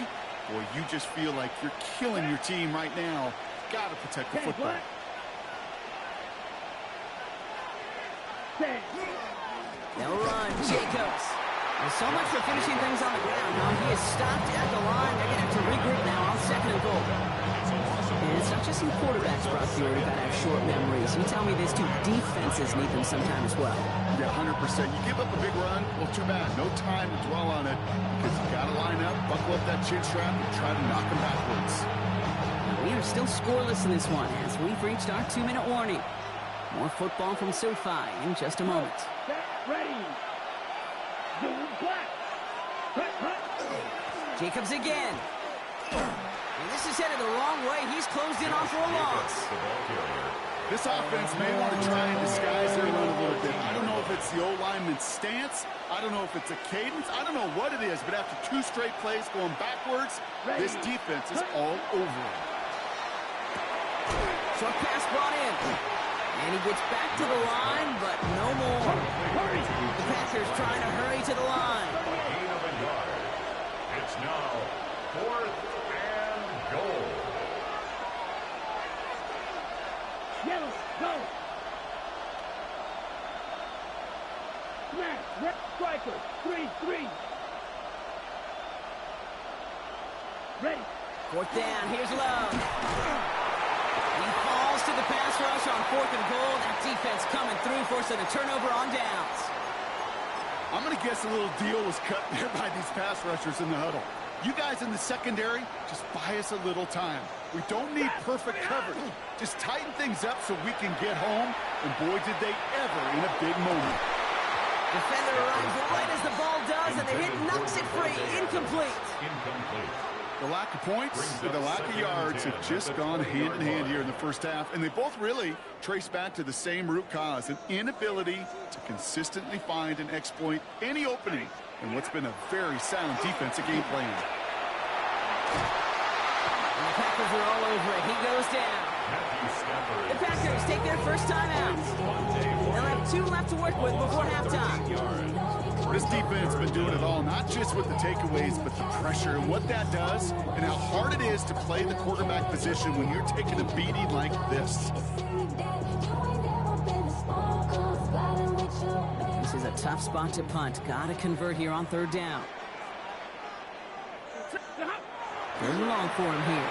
boy, you just feel like you're killing your team right now. Got to protect the football. They'll run. Jacobs. There's so much for finishing things on the ground. Now he is stopped at the line. They're going to have to regroup now on second and goal. And it's not just some quarterbacks, Brock Fury, who've got to have short memories. You tell me these two defenses need them sometime as well. Yeah, 100%. You give up a big run, well, too bad. No time to dwell on it because you got to line up, buckle up that chin strap, and try to knock them backwards. We are still scoreless in this one as we've reached our 2-minute warning. More football from SoFi in just a moment. Ready. Jacobs again. And this is headed the wrong way. He's closed in on for a loss. This offense may want to try and disguise their run a little bit. I don't know if it's the old lineman's stance. I don't know if it's a cadence. I don't know what it is, but after 2 straight plays going backwards, this defense is all over it. Short pass brought in. And he gets back to the line, but no more. The Packers trying to hurry to the line. Gain of a yard. It's now 4th and goal. Yellow, go. Smash, red striker, 3-3. Ready. 4th down, here's Love. He falls to the pass rush on 4th and goal. That defense coming through, forcing a turnover on downs. I'm going to guess a little deal was cut there by these pass rushers in the huddle. You guys in the secondary, just buy us a little time. We don't need perfect coverage. Just tighten things up so we can get home, and boy, did they ever in a big moment. Defender arrives right as the ball does, and the hit knocks it free. Incomplete. The lack of points and the lack of yards have just gone hand in hand here in the first half, and they both really trace back to the same root cause, an inability to consistently find and exploit any opening in what's been a very sound defensive game plan. And the Packers are all over it. He goes down. The Packers take their first time out. They'll have 2 left to work with before halftime. This defense has been doing it all, not just with the takeaways, but the pressure and what that does and how hard it is to play the quarterback position when you're taking a beating like this. This is a tough spot to punt. Got to convert here on 3rd down. 3rd and long for him here.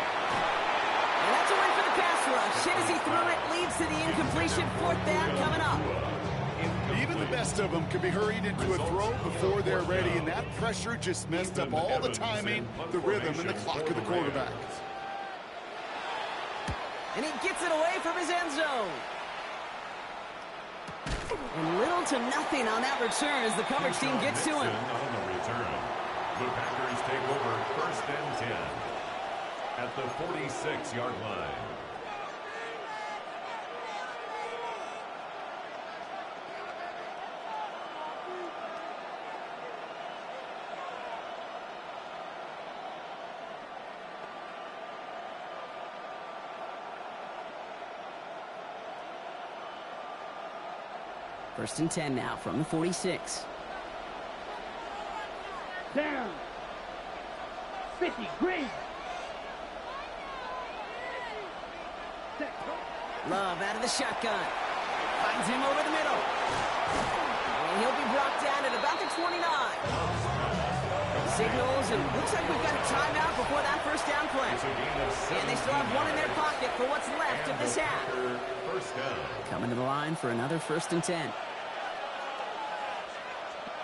And that's a win for the pass rush. Hit as he threw it, leads to the incompletion. 4th down coming up. Even the best of them can be hurried into a throw before they're ready, and that pressure just messed up all the timing, the rhythm, and the clock of the quarterback. And he gets it away from his end zone. And little to nothing on that return as the coverage team gets to him. On the return, the Packers take over 1st and 10 at the 46-yard line. First and 10 now from the 46. Down. 50, green. Love out of the shotgun. Finds him over the middle. And he'll be brought down at about the 29. signals, and looks like we've got a timeout before that first down play. And they still have one in their pocket for what's left of this half. First down. Coming to the line for another 1st and 10.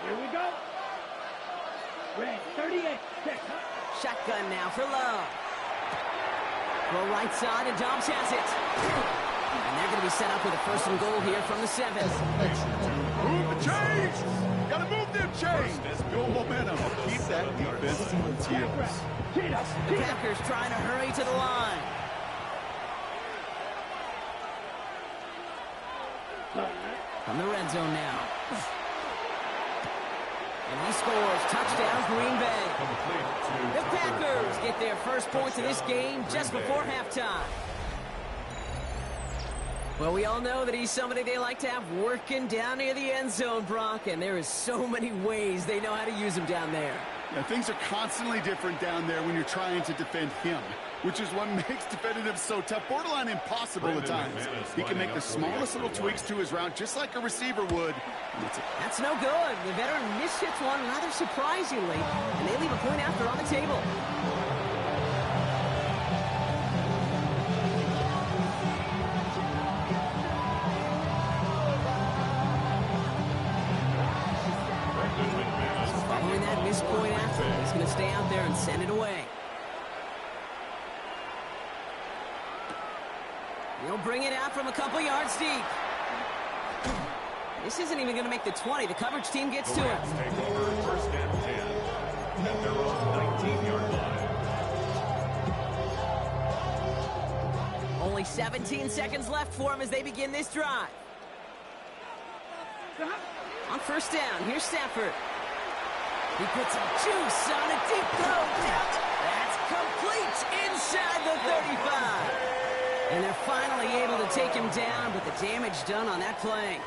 Here we go. Red 38. Check. Shotgun now for Love. Go right side, and Dobbs has it. And they're going to be set up with a 1st and goal here from the 7. Move the chains! Gotta move them chains! Build momentum. Keep that defense on its heels. The Packers trying to hurry to the line. From the red zone now. And he scores. Touchdown, Green Bay. The Packers get their first points of this game just before halftime. Well, we all know that he's somebody they like to have working down near the end zone, Brock, and there is so many ways they know how to use him down there. Yeah, things are constantly different down there when you're trying to defend him, which is what makes defending him so tough, borderline impossible at times. He can make the smallest little tweaks to his route, just like a receiver would. That's no good. The veteran mishits one rather surprisingly, and they leave a point after on the table. Following that missed point after, he's going to stay out there and send it away. He'll bring it out from a couple yards deep. This isn't even going to make the 20. The coverage team gets to it. Take over 1st and 10 at their own 19-yard line. Only 17 seconds left for him as they begin this drive. On 1st down, here's Stafford. He puts some juice on a deep throw. That's complete inside the 35. And they're finally able to take him down, but the damage done on that play.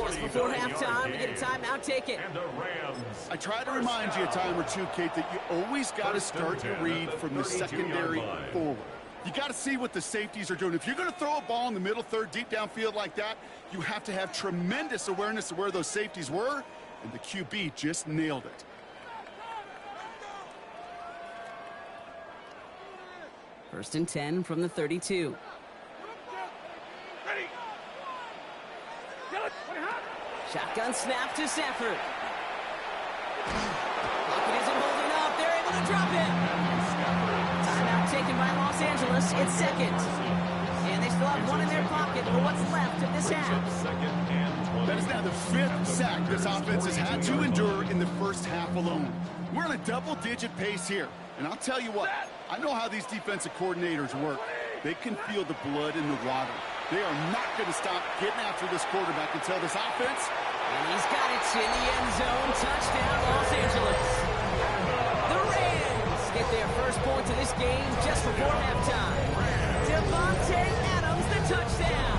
Just before halftime, we get a timeout taken. And the Rams. I try to remind you a time or two, Kate, that you always got to start your read from the secondary forward. You got to see what the safeties are doing. If you're going to throw a ball in the middle third, deep downfield like that, you have to have tremendous awareness of where those safeties were, and the QB just nailed it. First and 10 from the 32. Shotgun snap to Stafford. Pocket isn't holding up. They're able to drop it. Timeout taken by Los Angeles. It's 2nd. And they still have one in their pocket for what's left of this half. That is now the 5th sack this offense has had to endure in the first half alone. We're on a double-digit pace here. And I'll tell you what, I know how these defensive coordinators work. They can feel the blood in the water. They are not going to stop getting after this quarterback until this offense. And he's got it in the end zone. Touchdown, Los Angeles. The Rams get their first points of this game just before halftime. Devontae Adams, the touchdown.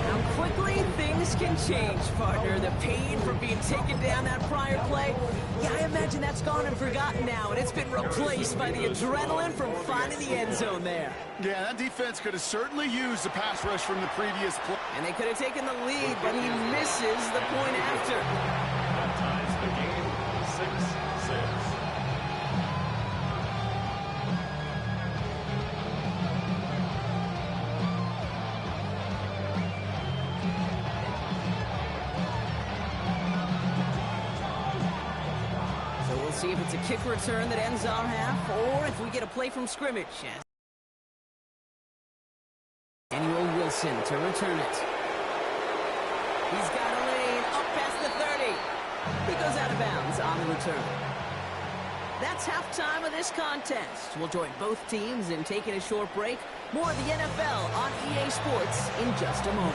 How quickly things can change, partner. The pain from being taken down that prior play, yeah, I imagine that's gone and forgotten now, and it's been replaced by the adrenaline from finding the end zone there. Yeah, that defense could have certainly used the pass rush from the previous play. And they could have taken the lead, but he misses the point after. That ties the game 6-6. See if it's a kick return that ends our half, or if we get a play from scrimmage. Emmanuel Wilson to return it. He's got a lane up past the 30. He goes out of bounds on the return. That's halftime of this contest. We'll join both teams in taking a short break. More of the NFL on EA Sports in just a moment.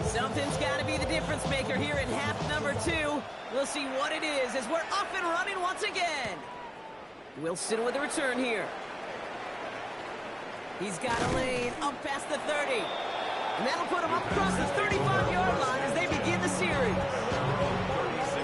Something's got to be the difference maker here in half number 2. We'll see what it is as we're up and running once again. Wilson with a return here. He's got a lane up past the 30. And that'll put him up across the 35-yard line as they begin the series.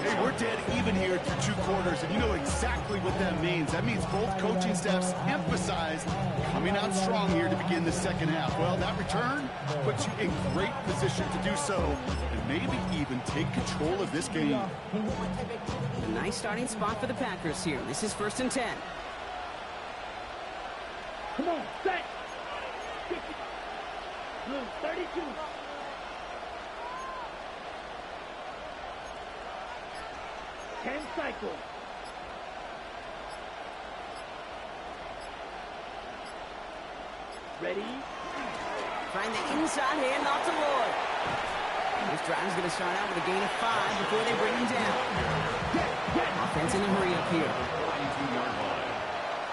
Hey, we're dead even here through 2 quarters, and you know exactly what that means. That means both coaching staffs emphasize coming out strong here to begin the second half. Well, that return puts you in great position to do so, and maybe even take control of this game. A nice starting spot for the Packers here. This is 1st and 10. Come on, set. Blue, 32. Ten cycles. Ready? Find the inside handoff to Lloyd. This drive is going to start out with a gain of 5 before they bring him down. Offense in a hurry up here. 22-yard line.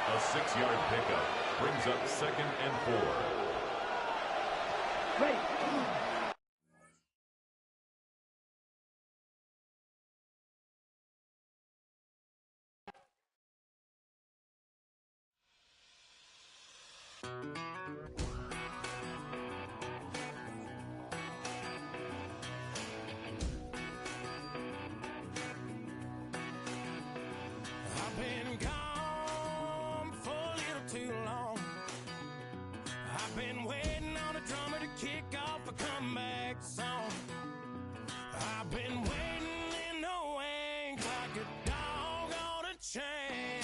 A 6-yard pickup brings up 2nd and 4. Ready? I've been gone for a little too long. I've been waiting on a drummer to kick off a comeback song. I've been waiting in the wings like a dog on a chain.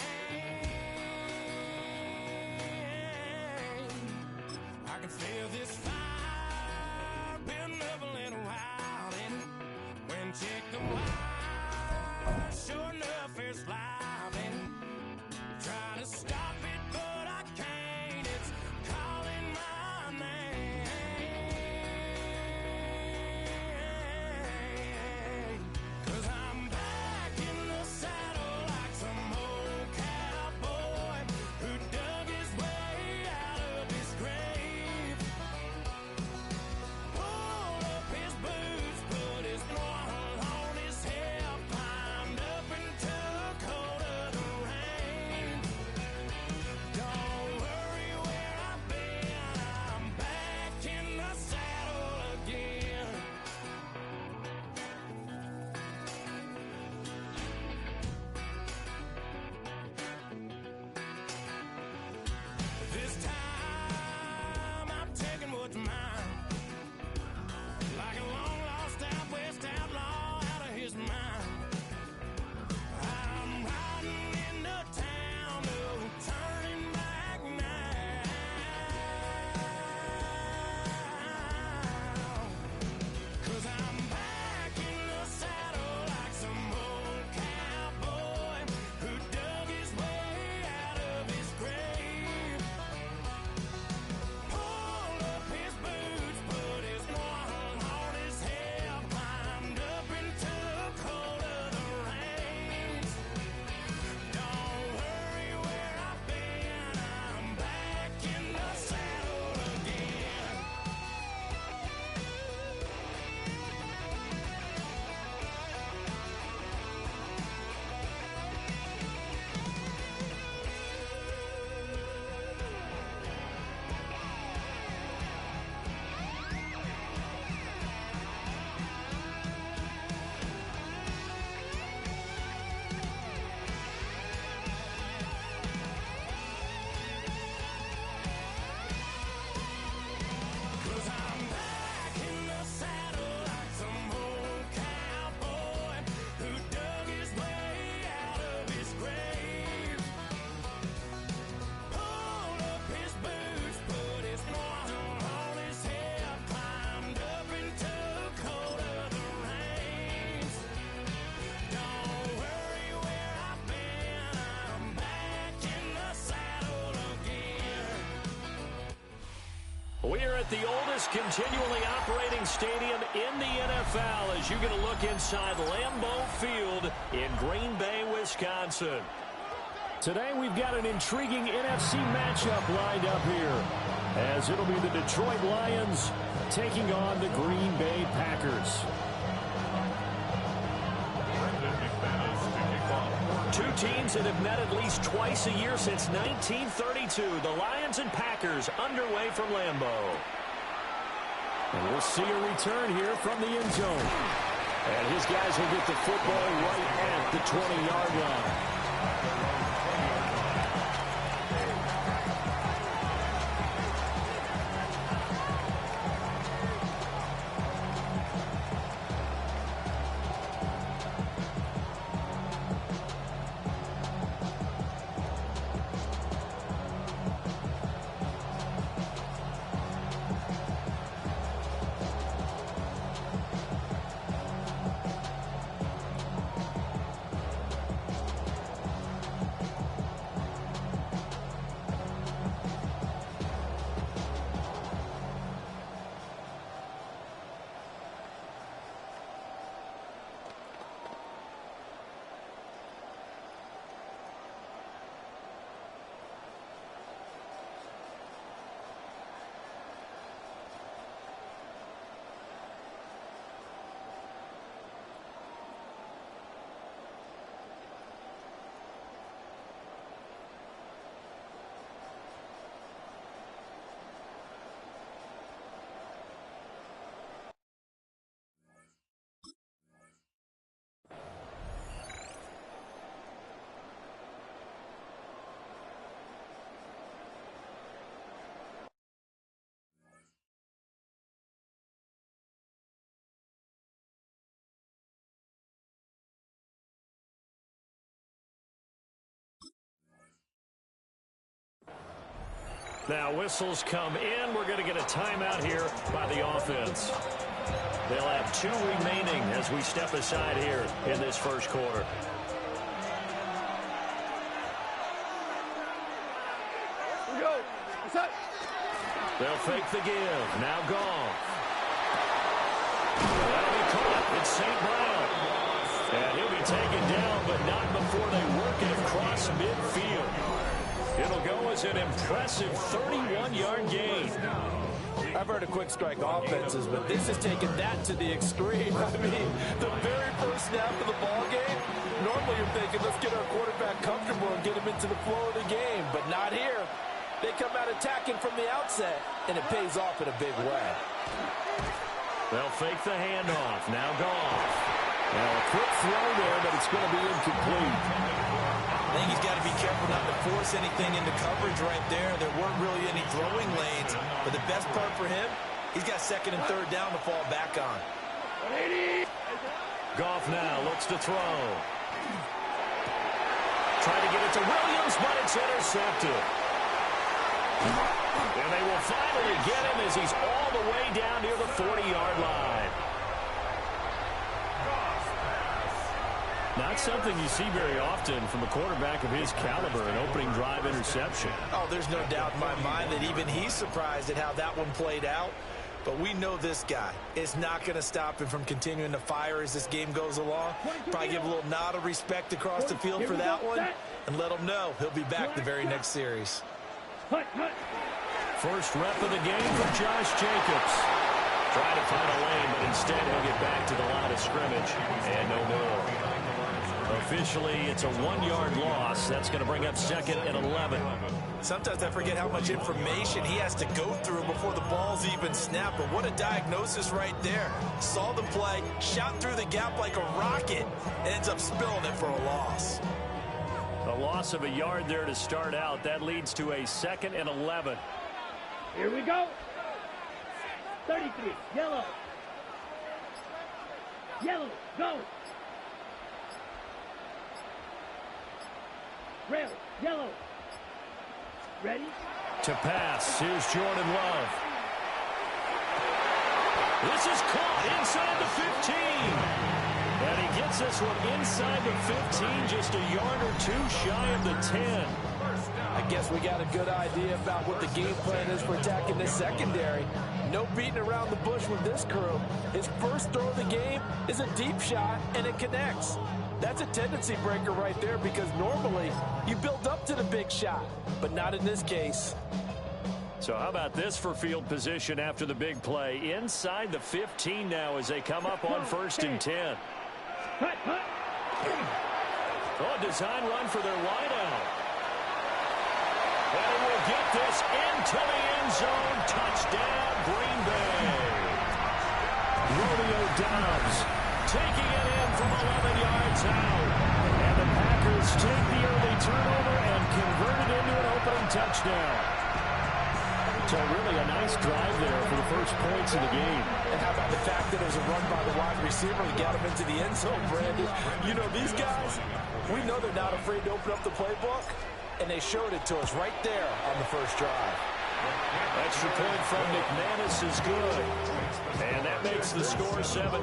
I can feel this fire building up a little while, and when check the wire, sure enough it's live, and try to stop it, but I can't. It's calling my name. 'Cause I'm back in the saddle like some old cowboy who dug his way out of his grave. at the oldest continually operating stadium in the NFL as you get a look inside Lambeau Field in Green Bay, Wisconsin. Today we've got an intriguing NFC matchup lined up here, as it'll be the Detroit Lions taking on the Green Bay Packers. Two teams that have met at least twice a year since 1932. The Lions and Packers underway from Lambeau. And we'll see a return here from the end zone. And his guys will get the football right at the 20-yard line. Now whistles come in. We're going to get a timeout here by the offense. They'll have 2 remaining as we step aside here in this first quarter. Here we go. What's up? They'll fake the give. Now Goff. That'll be caught. It's St. Brown. And he'll be taken down, but not before they work it across midfield. It'll go as an impressive 31-yard gain. I've heard of quick strike offenses, but this is taking that to the extreme. I mean, the very first snap of the ball game, normally you're thinking, let's get our quarterback comfortable and get him into the flow of the game, but not here. They come out attacking from the outset, and it pays off in a big way. They'll fake the handoff. Now Goff. Now a quick throw there, but it's going to be incomplete. I think he's got to be careful not to force anything into coverage right there. There weren't really any throwing lanes, but the best part for him, he's got 2nd and 3rd down to fall back on. Goff now looks to throw. Trying to get it to Williams, but it's intercepted. And they will finally get him as he's all the way down near the 40-yard line. Not something you see very often from a quarterback of his caliber, an opening drive interception. Oh, there's no doubt in my mind that even he's surprised at how that one played out. But we know this guy is not going to stop him from continuing to fire as this game goes along. Probably give a little nod of respect across the field for that one and let him know he'll be back the very next series. First rep of the game for Josh Jacobs. Trying to find a lane, but instead he'll get back to the line of scrimmage and no more. Officially, it's a 1-yard loss. That's going to bring up 2nd and 11. Sometimes I forget how much information he has to go through before the ball's even snapped. But what a diagnosis right there. Saw the play, shot through the gap like a rocket, ends up spilling it for a loss. A loss of a yard there to start out. That leads to a 2nd and 11. Here we go. 33, yellow. Yellow, go. Red, yellow. Ready? To pass, here's Jordan Love. This is caught inside the 15. And he gets this one inside the 15, just a yard or two shy of the 10. I I guess we got a good idea about what the game plan is for attacking this secondary. No beating around the bush with this crew. His first throw of the game is a deep shot, and it connects. That's a tendency breaker right there because normally you build up to the big shot, but not in this case. So how about this for field position after the big play? Inside the 15 now as they come up on 1st and 10. Oh, a design run for their wideout. And will get this into the end zone. Touchdown, Green Bay. Romeo Doubs taking it in from 11 yards out. And the Packers take the early turnover and convert it into an opening touchdown. So really a nice drive there for the first points of the game. And how about the fact that it was a run by the wide receiver to get him into the end zone, Brandon? You know, these guys, we know they're not afraid to open up the playbook, and they showed it to us right there on the first drive. Extra point from McManus is good. And that makes the score 7-0.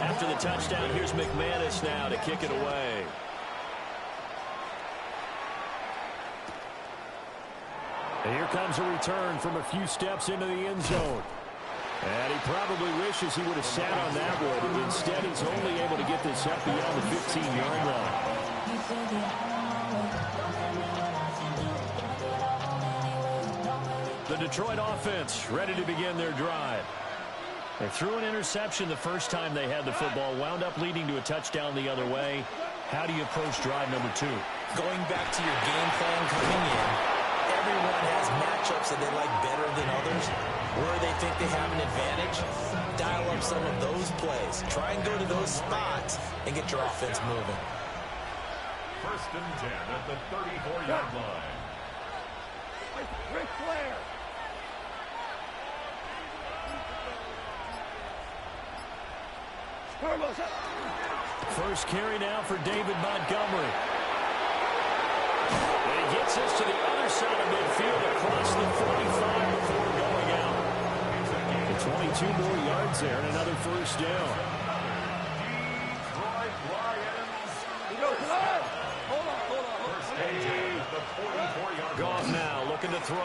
After the touchdown, here's McManus now to kick it away. And here comes a return from a few steps into the end zone. And he probably wishes he would have sat on that one. Instead, he's only able to get this up beyond the 15-yard line. The Detroit offense ready to begin their drive. They threw an interception the first time they had the football, wound up leading to a touchdown the other way. How do you approach drive number 2? Going back to your game plan coming in, everyone has matchups that they like better than others, where they think they have an advantage. Dial up some of those plays. Try and go to those spots and get your offense moving. 1st and 10 at the 34-yard line. Ric Flair. First carry now for David Montgomery. And he gets this to the other side of midfield across the 45 before going out. And 22 more yards there and another first down. Detroit Lions. Hold on. First and 10 at the 44-yard line. Goff now looking to throw.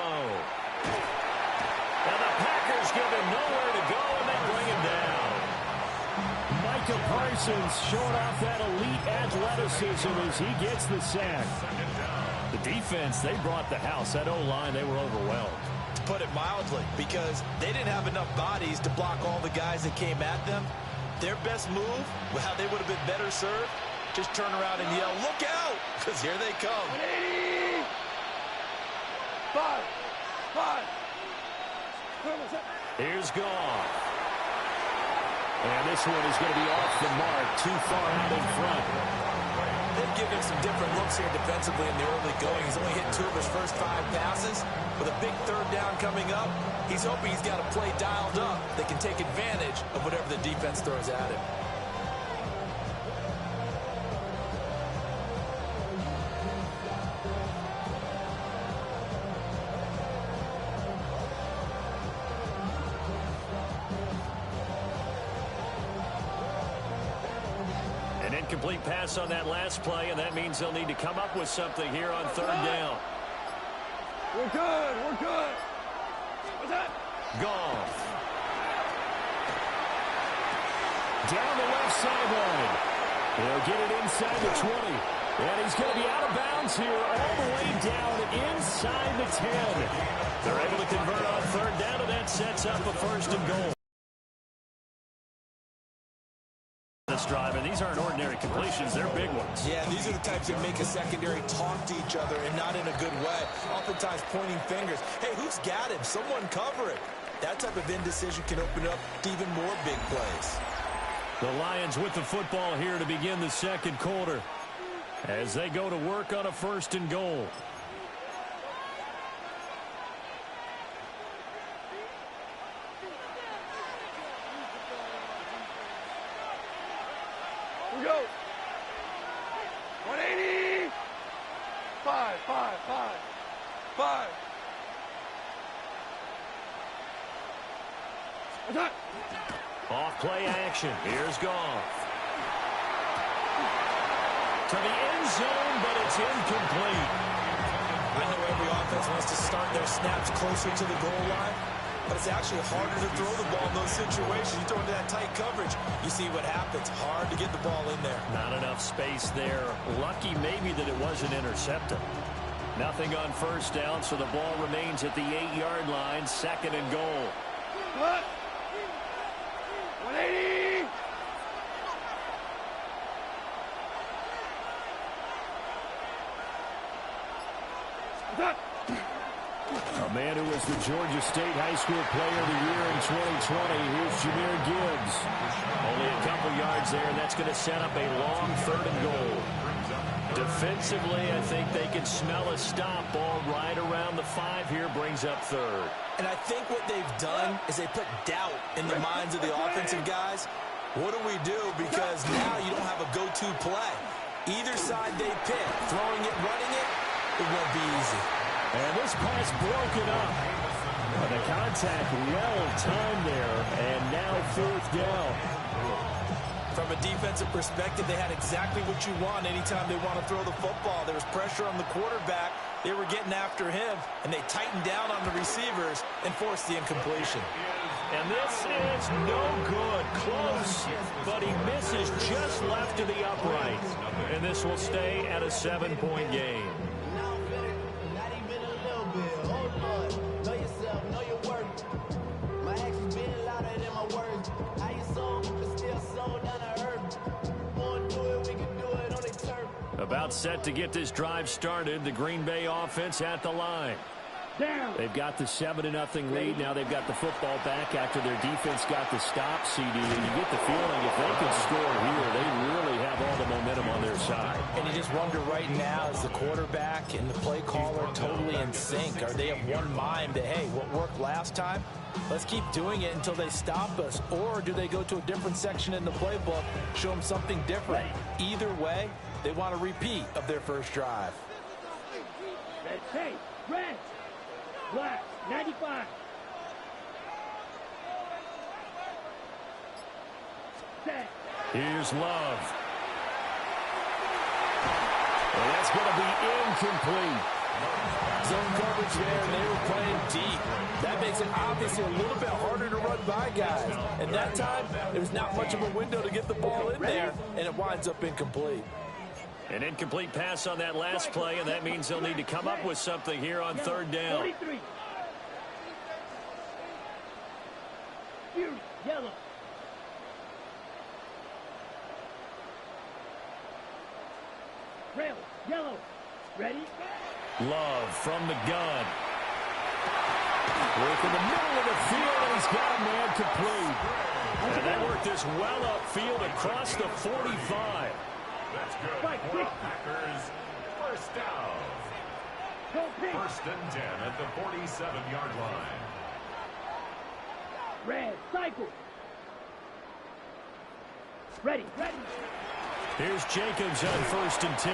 And the Packers give him nowhere to go, and they bring him down. Micah Parsons showing off that elite athleticism as he gets the sack. The defense, they brought the house. That O-line, they were overwhelmed. To put it mildly, because they didn't have enough bodies to block all the guys that came at them. Their best move, how they would have been better served, just turn around and yell, "Look out!" Because here they come. 180. 5. Here's Goff. And this one is going to be off the mark, too far out in front. They've given some different looks here defensively in the early going. He's only hit 2 of his first 5 passes. With a big 3rd down coming up, he's hoping he's got a play dialed up that can take advantage of whatever the defense throws at him. An incomplete pass on that last play, and that means they'll need to come up with something here on 3rd down. We're good. What's that? Goff. Down the left sideline. He'll get it inside the 20. And he's going to be out of bounds here all the way down inside the 10. They're able to convert on 3rd down, and that sets up a 1st and goal. Drive, and these aren't ordinary completions, they're big ones. Yeah, these are the types that make a secondary talk to each other and not in a good way. Oftentimes pointing fingers. Hey, who's got him? Someone cover it. That type of indecision can open up to even more big plays. The Lions with the football here to begin the 2nd quarter as they go to work on a 1st and goal. We go. 180. 5. Off play action. Here's Goff. to the end zone, but it's incomplete. I know every offense wants to start their snaps closer to the goal line, but it's actually harder to throw the ball in those situations. You throw into that tight coverage, you see what happens. Hard to get the ball in there. Not enough space there. Lucky maybe that it wasn't intercepted. Nothing on first down, so the ball remains at the 8-yard line, 2nd and goal. What? 180! A man who was the Georgia State High School Player of the Year in 2020. Here's Jahmyr Gibbs. Only a couple yards there, and that's going to set up a long 3rd and goal. Defensively, I think they can smell a stop. Ball right around the 5 here, brings up 3rd. And I think what they've done is they put doubt in the minds of the offensive guys. What do we do? Because now you don't have a go-to play. Either side they pick, throwing it, running it, it won't be easy. And this pass broken up. The contact well timed there, and now 4th down. From a defensive perspective, they had exactly what you want anytime they want to throw the football. There was pressure on the quarterback. They were getting after him, and they tightened down on the receivers and forced the incompletion. And this is no good. Close, but he misses just left to the upright. And this will stay at a 7-point game. About set to get this drive started. The Green Bay offense at the line. They've got the 7-0 lead. Now they've got the football back after their defense got the stop, CD. And you get the feeling if they can score here, they really have all the momentum on their side. And you just wonder right now, is the quarterback and the play caller totally in sync? Are they of one mind that, hey, what worked last time, let's keep doing it until they stop us? Or do they go to a different section in the playbook, show them something different? Either way, they want a repeat of their first drive. Red tape, red, black, 95. Set. Here's Love. And that's going to be incomplete. Zone coverage there, and they were playing deep. That makes it obviously a little bit harder to run by guys. And that time, there's not much of a window to get the ball in there, and it winds up incomplete. An incomplete pass on that last play, and that means they'll need to come up with something here on 3rd down. 43. Yellow. Rail, yellow. Ready? Love from the gun. Work in the middle of the field, and he's got a man complete. And that worked this well upfield across the 45. That's good for Packers. First down. 1st and 10 at the 47-yard line. Red, cycle. Ready. Here's Jacobs on 1st and 10.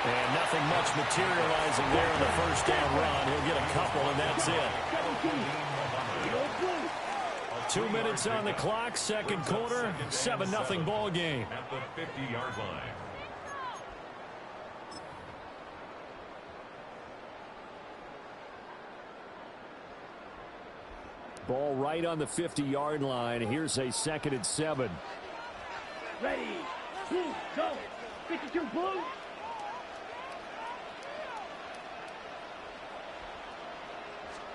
And nothing much materializing there in the first down run. He'll get a couple, and that's it. 2 minutes on the clock, 2nd quarter, 7-0 ball game. At the 50-yard line. Ball right on the 50-yard line. Here's a 2nd and 7. Ready. Blue, go. 52 blue.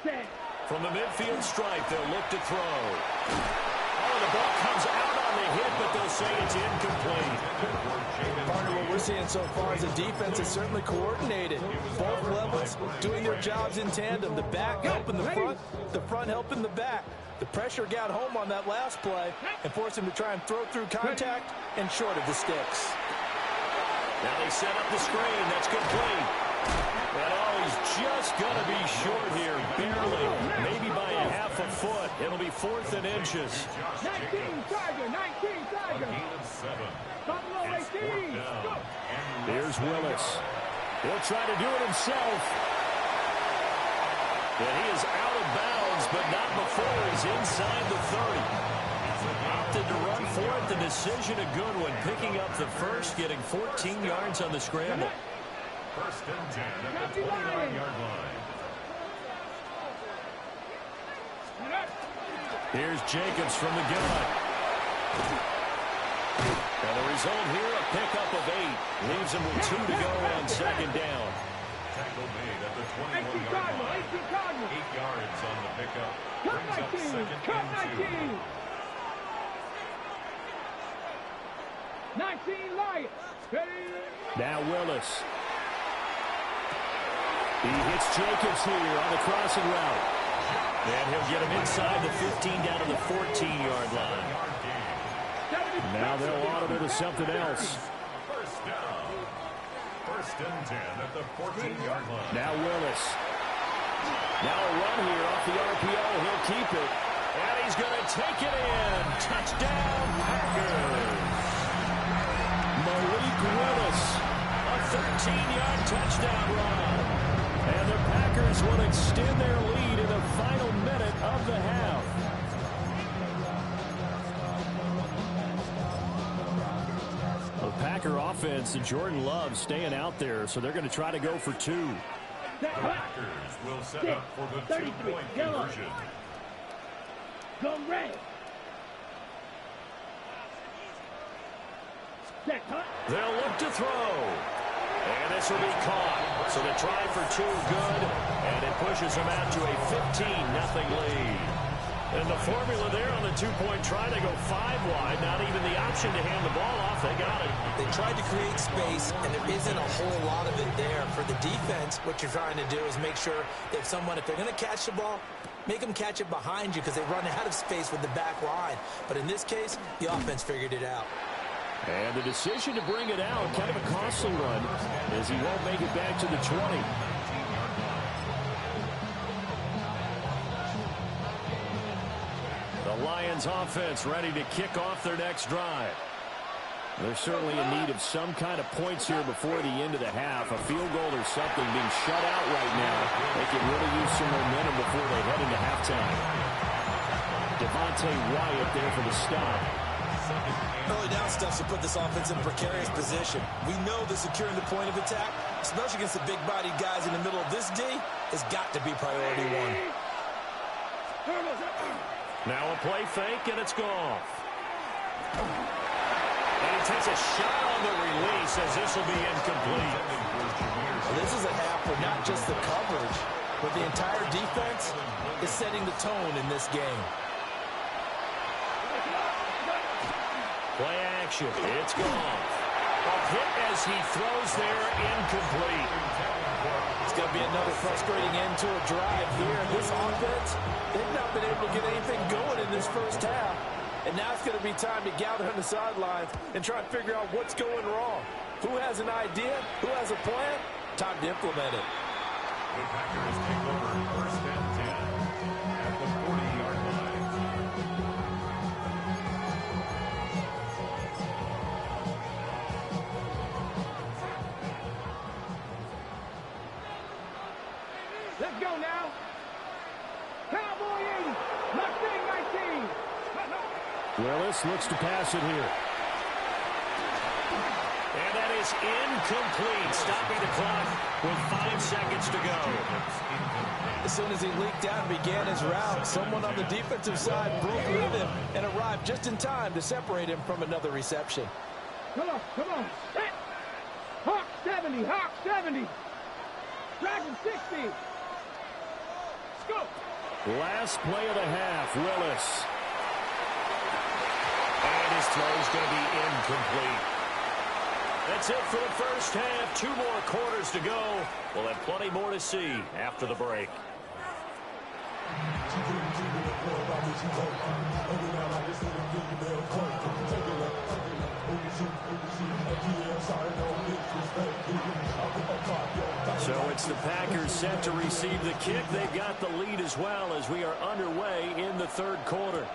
Set. From the midfield stripe, they'll look to throw. Oh, the ball comes out on the hit, but they'll say it's incomplete. Partner, what we're seeing so far is the defense is certainly coordinated. Both levels doing their jobs in tandem. The back helping the front helping the back. The pressure got home on that last play and forced him to try and throw through contact and short of the sticks. Now they set up the screen. That's complete. And he's just going to be short here, barely, maybe by a half a foot. It'll be 4th and inches. 19 Tiger. Here's Willis. He'll try to do it himself. And he is out of bounds, but not before he's inside the 30. Opted to run for it. The decision a good one. Picking up the first, getting 14 yards on the scramble. First and 10 at the 29-yard line. Here's Jacobs from the gun. And the result here, a pickup of 8. Leaves him with 2 to go on second down. Tackle made at the 21-yard line. 8 yards on the pickup. Brings up second and 2. 19 Lions. Now Willis. He hits Jacobs here on the crossing route. And he'll get him inside the 15 down to the 14-yard line. Now they'll audible to something else. First down. First and 10 at the 14-yard line. Now Willis. Now a run here off the RPO. He'll keep it. And he's going to take it in. Touchdown, Packers. Malik Willis. A 13-yard touchdown run. And the Packers will extend their lead in the final minute of the half. The Packer offense and Jordan Love staying out there, so they're going to try to go for 2. The Packers will set up for the 2-point conversion. Go red. They'll look to throw. And this will be caught. So the try for 2 good. And it pushes them out to a 15-0 lead. And the formula there on the 2-point try, they go 5 wide. Not even the option to hand the ball off. They got it. They tried to create space, and there isn't a whole lot of it there. For the defense, what you're trying to do is make sure that if they're going to catch the ball, make them catch it behind you because they run out of space with the back line. But in this case, the offense figured it out. And the decision to bring it out, kind of a costly one, as he won't make it back to the 20. The Lions offense ready to kick off their next drive. They're certainly in need of some kind of points here before the end of the half. A field goal or something being shut out right now. They can really use some momentum before they head into halftime. Devontae Wyatt there for the stop. Early down stuff to put this offense in a precarious position. We know that securing the point of attack, especially against the big-bodied guys in the middle of this D, has got to be priority 1. Now a play fake, and it's gone. And he takes a shot on the release as this will be incomplete. Well, this is a half for not just the coverage, but the entire defense is setting the tone in this game. Play action. It's gone. A hit as he throws there, incomplete. It's going to be another frustrating end to a drive here. This offense, they've not been able to get anything going in this first half. And now it's going to be time to gather on the sidelines and try and figure out what's going wrong. Who has an idea? Who has a plan? Time to implement it. The Packers take over first and 10 at the 40-yard line. Let's go now. Cowboy 80. Mustang 19. Willis looks to pass it here. And that is incomplete, stopping the clock with 5 seconds to go. As soon as he leaked out and began his route, someone on the defensive side broke with him and arrived just in time to separate him from another reception. Come on, come on. Set. Hawk 70, Hawk 70. Dragon 60. Let's go. Last play of the half, Willis. And his throw's going to be incomplete. That's it for the first half. 2 more quarters to go. We'll have plenty more to see after the break. So it's the Packers set to receive the kick. They've got the lead as well as we are underway in the third quarter.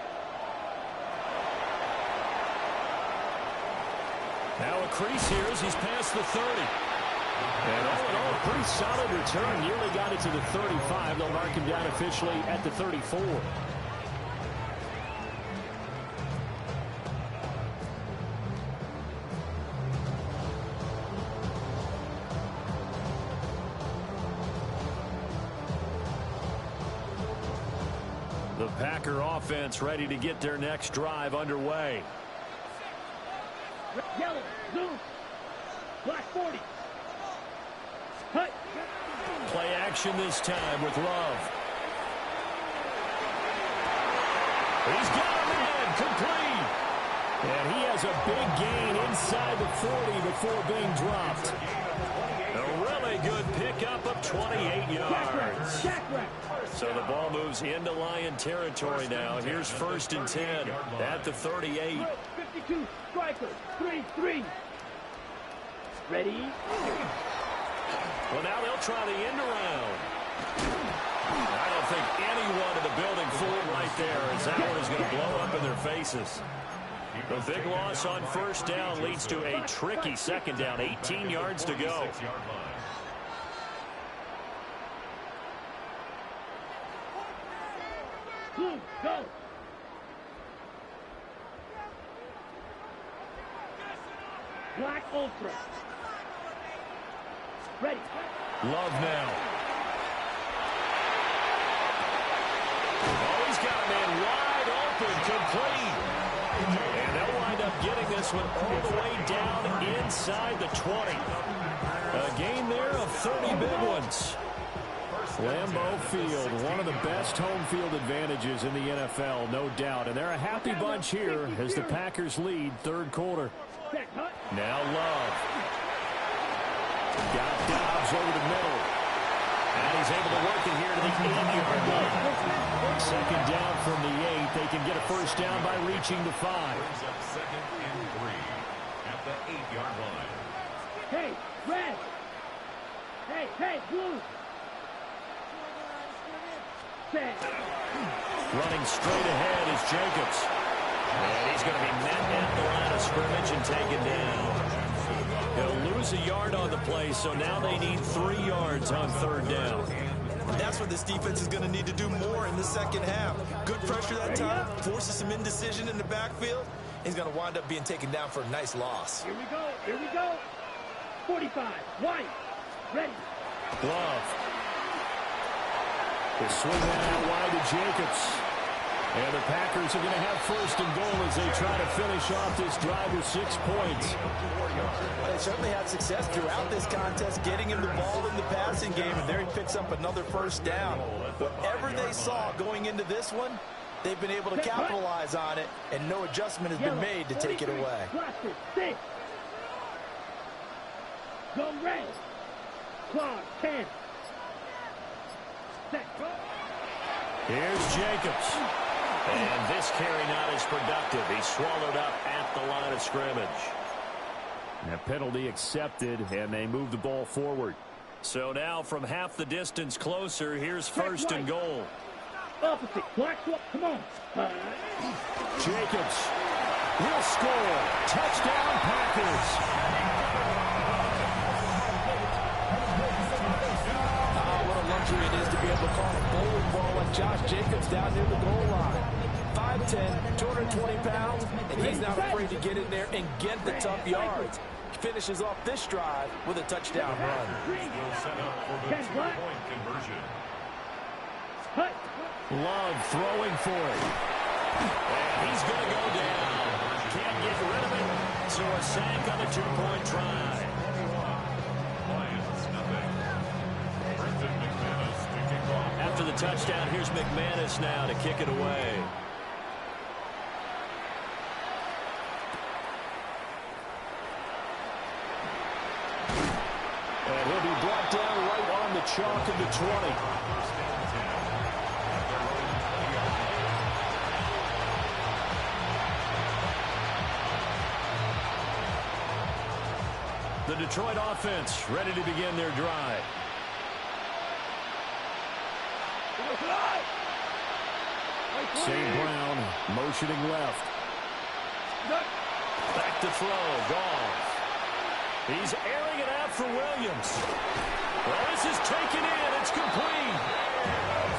Now a crease here as he's past the 30. And all in all, a pretty solid return. Nearly got it to the 35. They'll mark him down officially at the 34. The Packer offense ready to get their next drive underway. Yellow, zoom, black 40. Cut. Play action this time with Love. He's got a man, complete. And he has a big gain inside the 40 before being dropped. A really good pickup of 28 yards. So the ball moves into Lion territory now. Here's 1st and 10 at the 38. 52, striker, 3-3. Ready? Well, now they'll try the end around. I don't think anyone in the building fooled right there, as that one is going to blow up in their faces. The big loss on 1st down leads to a tricky 2nd down, 18 yards to go. Blue, go. Black Ultra. Ready. Love now. Oh, he's got a man wide open, complete. And they'll wind up getting this one all the way down inside the 20. A gain there of 30 big ones. Lambeau Field, one of the best home field advantages in the NFL, no doubt. And they're a happy bunch here as the Packers lead 3rd quarter. Now Love. Got Dobbs over the middle. And he's able to work it here to the 8-yard line. 2nd down from the 8. They can get a 1st down by reaching the 5. 2nd and 3 at the 8-yard line. Hey, red. Hey, blue. Set. Running straight ahead is Jacobs. And he's going to be met at the line of scrimmage and taken down. He'll lose a yard on the play, so now they need 3 yards on 3rd down. That's what this defense is going to need to do more in the 2nd half. Good pressure that time, forces some indecision in the backfield. He's going to wind up being taken down for a nice loss. Here we go. 45, white, ready. Love. The swing that out wide to Jacobs. And the Packers are going to have 1st and goal as they try to finish off this drive with 6 points. Well, they certainly had success throughout this contest, getting him the ball in the passing game, and there he picks up another 1st down. Whatever they saw going into this one, they've been able to capitalize on it, and no adjustment has been made to take it away. Go red. Clock 10. Here's Jacobs. And this carry not as productive. He's swallowed up at the line of scrimmage. And a penalty accepted, and they move the ball forward. So now from half the distance closer, here's 1st and goal. Opposite. Black, come on. Jacobs will score. Touchdown, Packers. What a luxury it is to be able to call a bowling ball like Josh Jacobs down near the goal line. 5'10", 220 pounds, and he's not afraid to get in there and get the tough yards. Finishes off this drive with a touchdown run. Will set up for the 2-point conversion. Love throwing for it. And he's going to go down. Can't get rid of it. So a sack on the 2-point try. Lions nothing. Brenton McManus to kick off. After the touchdown, here's McManus now to kick it away. And he'll be brought down right on the chalk of the 20. The Detroit offense ready to begin their drive. St. Brown motioning left. Back to throw, Goff. He's airing it out for Williams. Well, this is taken in. It's complete.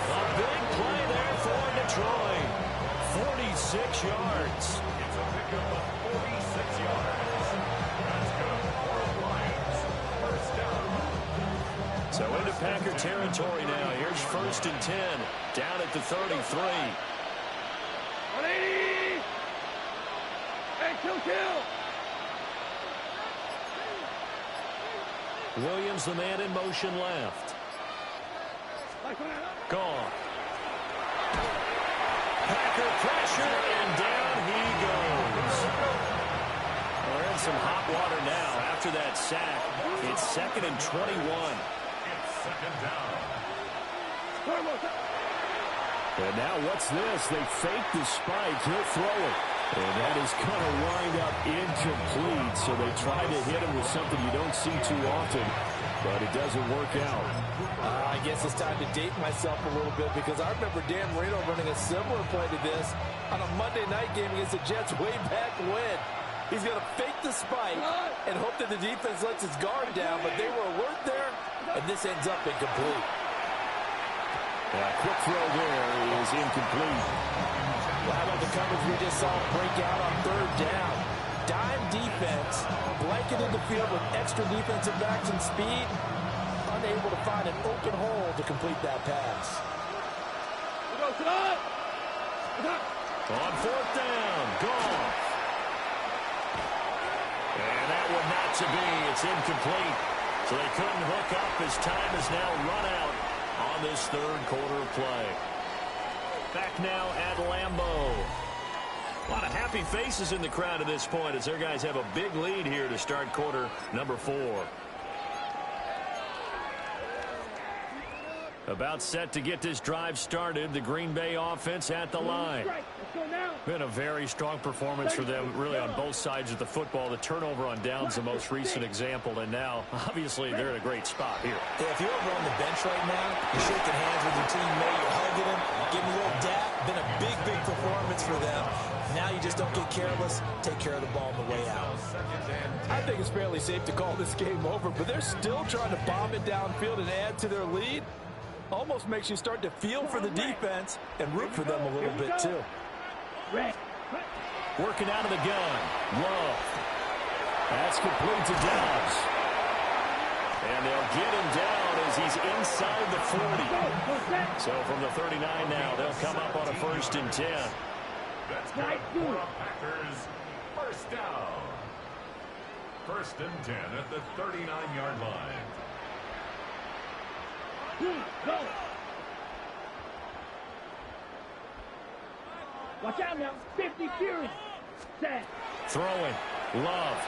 A big play there for Detroit. 46 yards. It's a pickup of 46 yards. That's good for the Lions. 1st down. So into Packer territory now. Here's 1st and 10. Down at the 33. Williams, the man in motion left. Gone. Packer pressure, and down he goes. We're in some hot water now after that sack. It's 2nd and 21. It's second down. And now what's this? They fake the spike. He'll throw it. And that is going to wind up incomplete. So they try to hit him with something you don't see too often, but it doesn't work out. I guess it's time to date myself a little bit because I remember Dan Marino running a similar play to this on a Monday night game against the Jets way back when. He's going to fake the spike and hope that the defense lets his guard down, but they were alert there, and this ends up incomplete. Quick throw there is incomplete. Well, how about the coverage we just saw break out on 3rd down? Dime defense, blanketed the field with extra defensive backs and speed, unable to find an open hole to complete that pass. On 4th down, gone. And that one not to be. It's incomplete. So they couldn't hook up as time is now run out on this 3rd quarter play. Back now at Lambeau. A lot of happy faces in the crowd at this point as their guys have a big lead here to start quarter number 4. About set to get this drive started. The Green Bay offense at the line. Been a very strong performance for them, really, on both sides of the football. The turnover on downs, the most recent example, and now, obviously, they're in a great spot here. Yeah, if you're over on the bench right now, you're shaking hands with your teammate, you're hugging him, giving a little dap. Been a big, big performance for them. Now you just don't get careless. Take care of the ball on the way out. I think it's fairly safe to call this game over, but they're still trying to bomb it downfield and add to their lead. Almost makes you start to feel for the defense and root for them a little bit, too. Working out of the gun. Love. That's complete to Dobbs. And they'll get him down as he's inside the 40. So from the 39 now, they'll come up on a 1st and 10. That's good for the Packers. First down. 1st and 10 at the 39-yard line. Go. Watch out now. 50 Fury. Set. Throwing. Love.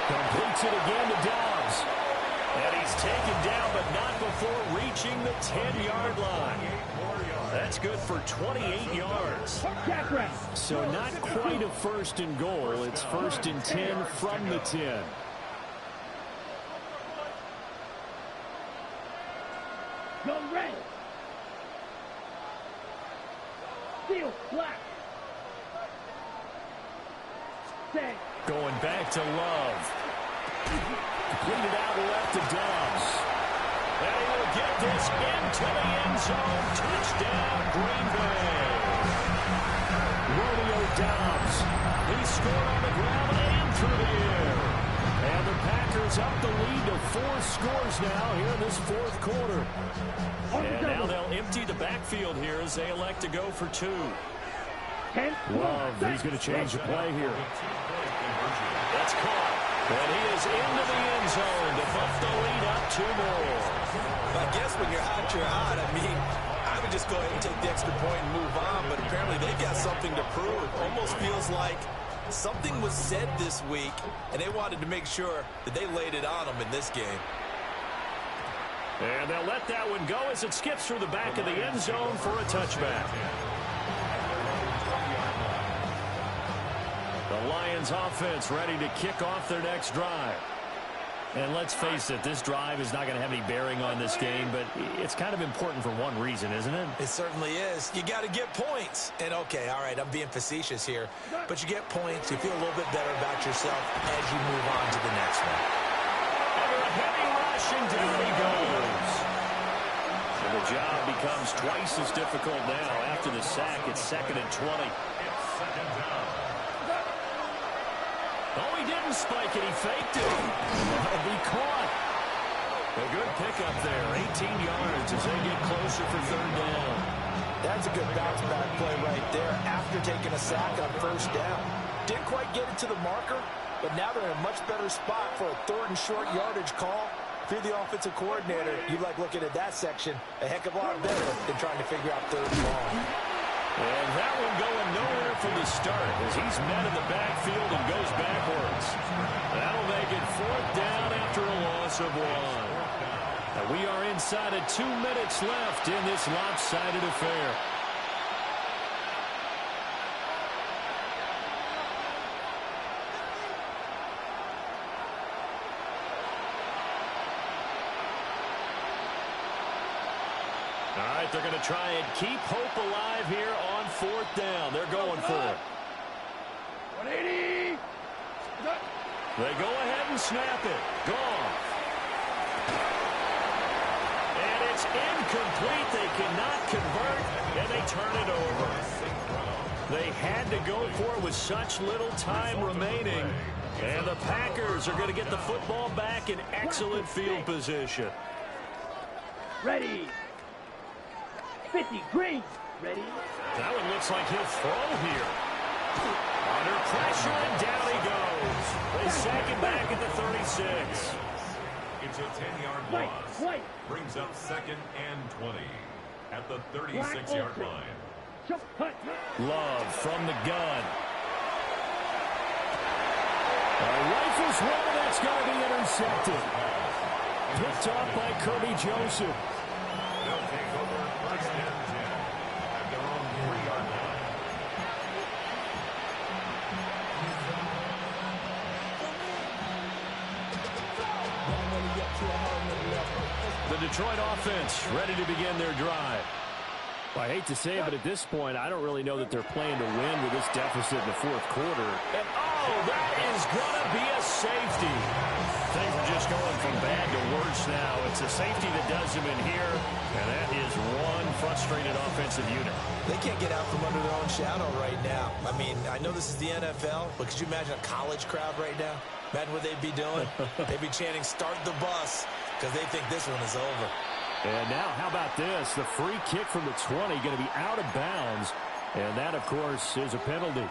Completes it again to Dobbs. And he's taken down, but not before reaching the 10-yard line. That's good for 28 yards. So not quite a 1st and goal. It's 1st and 10 from the 10. Go red. Steel black. Set. Going back to Love. Completed out left to Dobbs. And he will get this into the end zone. Touchdown, Green Bay. Romeo Dobbs. He scored on the ground and through the air. And the Packers up the lead to 4 scores now here in this 4th quarter. And now they'll empty the backfield here as they elect to go for 2. Love, he's going to change the play here. That's caught. And he is into the end zone to bump the lead up 2 more. I guess when you're hot, you're hot. I mean, I would just go ahead and take the extra point and move on, but apparently they've got something to prove. Almost feels like something was said this week, and they wanted to make sure that they laid it on them in this game. And they'll let that one go as it skips through the back of the end zone for a touchback. The Lions offense ready to kick off their next drive. And let's face it, this drive is not going to have any bearing on this game, but it's kind of important for one reason, isn't it? It certainly is. You got to get points. And, okay, all right, I'm being facetious here, but you get points, you feel a little bit better about yourself as you move on to the next one. Under a heavy rush, and down he goes. And the job becomes twice as difficult now. After the sack, it's 2nd and 20. Oh, he didn't spike it. He faked it. That'll be caught. A good pickup there. 18 yards as they get closer for 3rd down. That's a good bounce-back play right there after taking a sack on first down. Didn't quite get it to the marker, but now they're in a much better spot for a 3rd and short yardage call. If you're the offensive coordinator, you like looking at that section a heck of a lot better than trying to figure out 3rd and long. And that one going nowhere from the start as he's met in the backfield and goes backwards. That'll make it 4th down after a loss of 1. And we are inside of 2 minutes left in this lopsided affair. All right, they're going to try and keep hope alive here on 4th down. They're going for it. 180. They go ahead and snap it. Gone. And it's incomplete. They cannot convert, and they turn it over. They had to go for it with such little time remaining. And the Packers are going to get the football back in excellent field position. Ready. 50, green. Ready. That one looks like he'll throw here. Under pressure, and down he goes. They sack him back at the 36. It's a 10-yard loss. Brings up 2nd and 20 at the 36-yard line. Love from the gun. Rifles one, that's going to be intercepted. Picked off by Kirby Joseph. They'll take over 1st and 10 at their own 3-yard line. The Detroit offense ready to begin their drive. Well, I hate to say it, but at this point, I don't really know that they're playing to win with this deficit in the 4th quarter. And, oh, that is going to be a safety. Things are just going from bad to worse now. It's a safety that does him in here, and that is one frustrated offensive unit. They can't get out from under their own shadow right now. I mean, I know this is the NFL, but could you imagine a college crowd right now? Imagine what they'd be doing. They'd be chanting, "Start the bus," because they think this one is over. And now, how about this? The free kick from the 20 going to be out of bounds. And that, of course, is a penalty.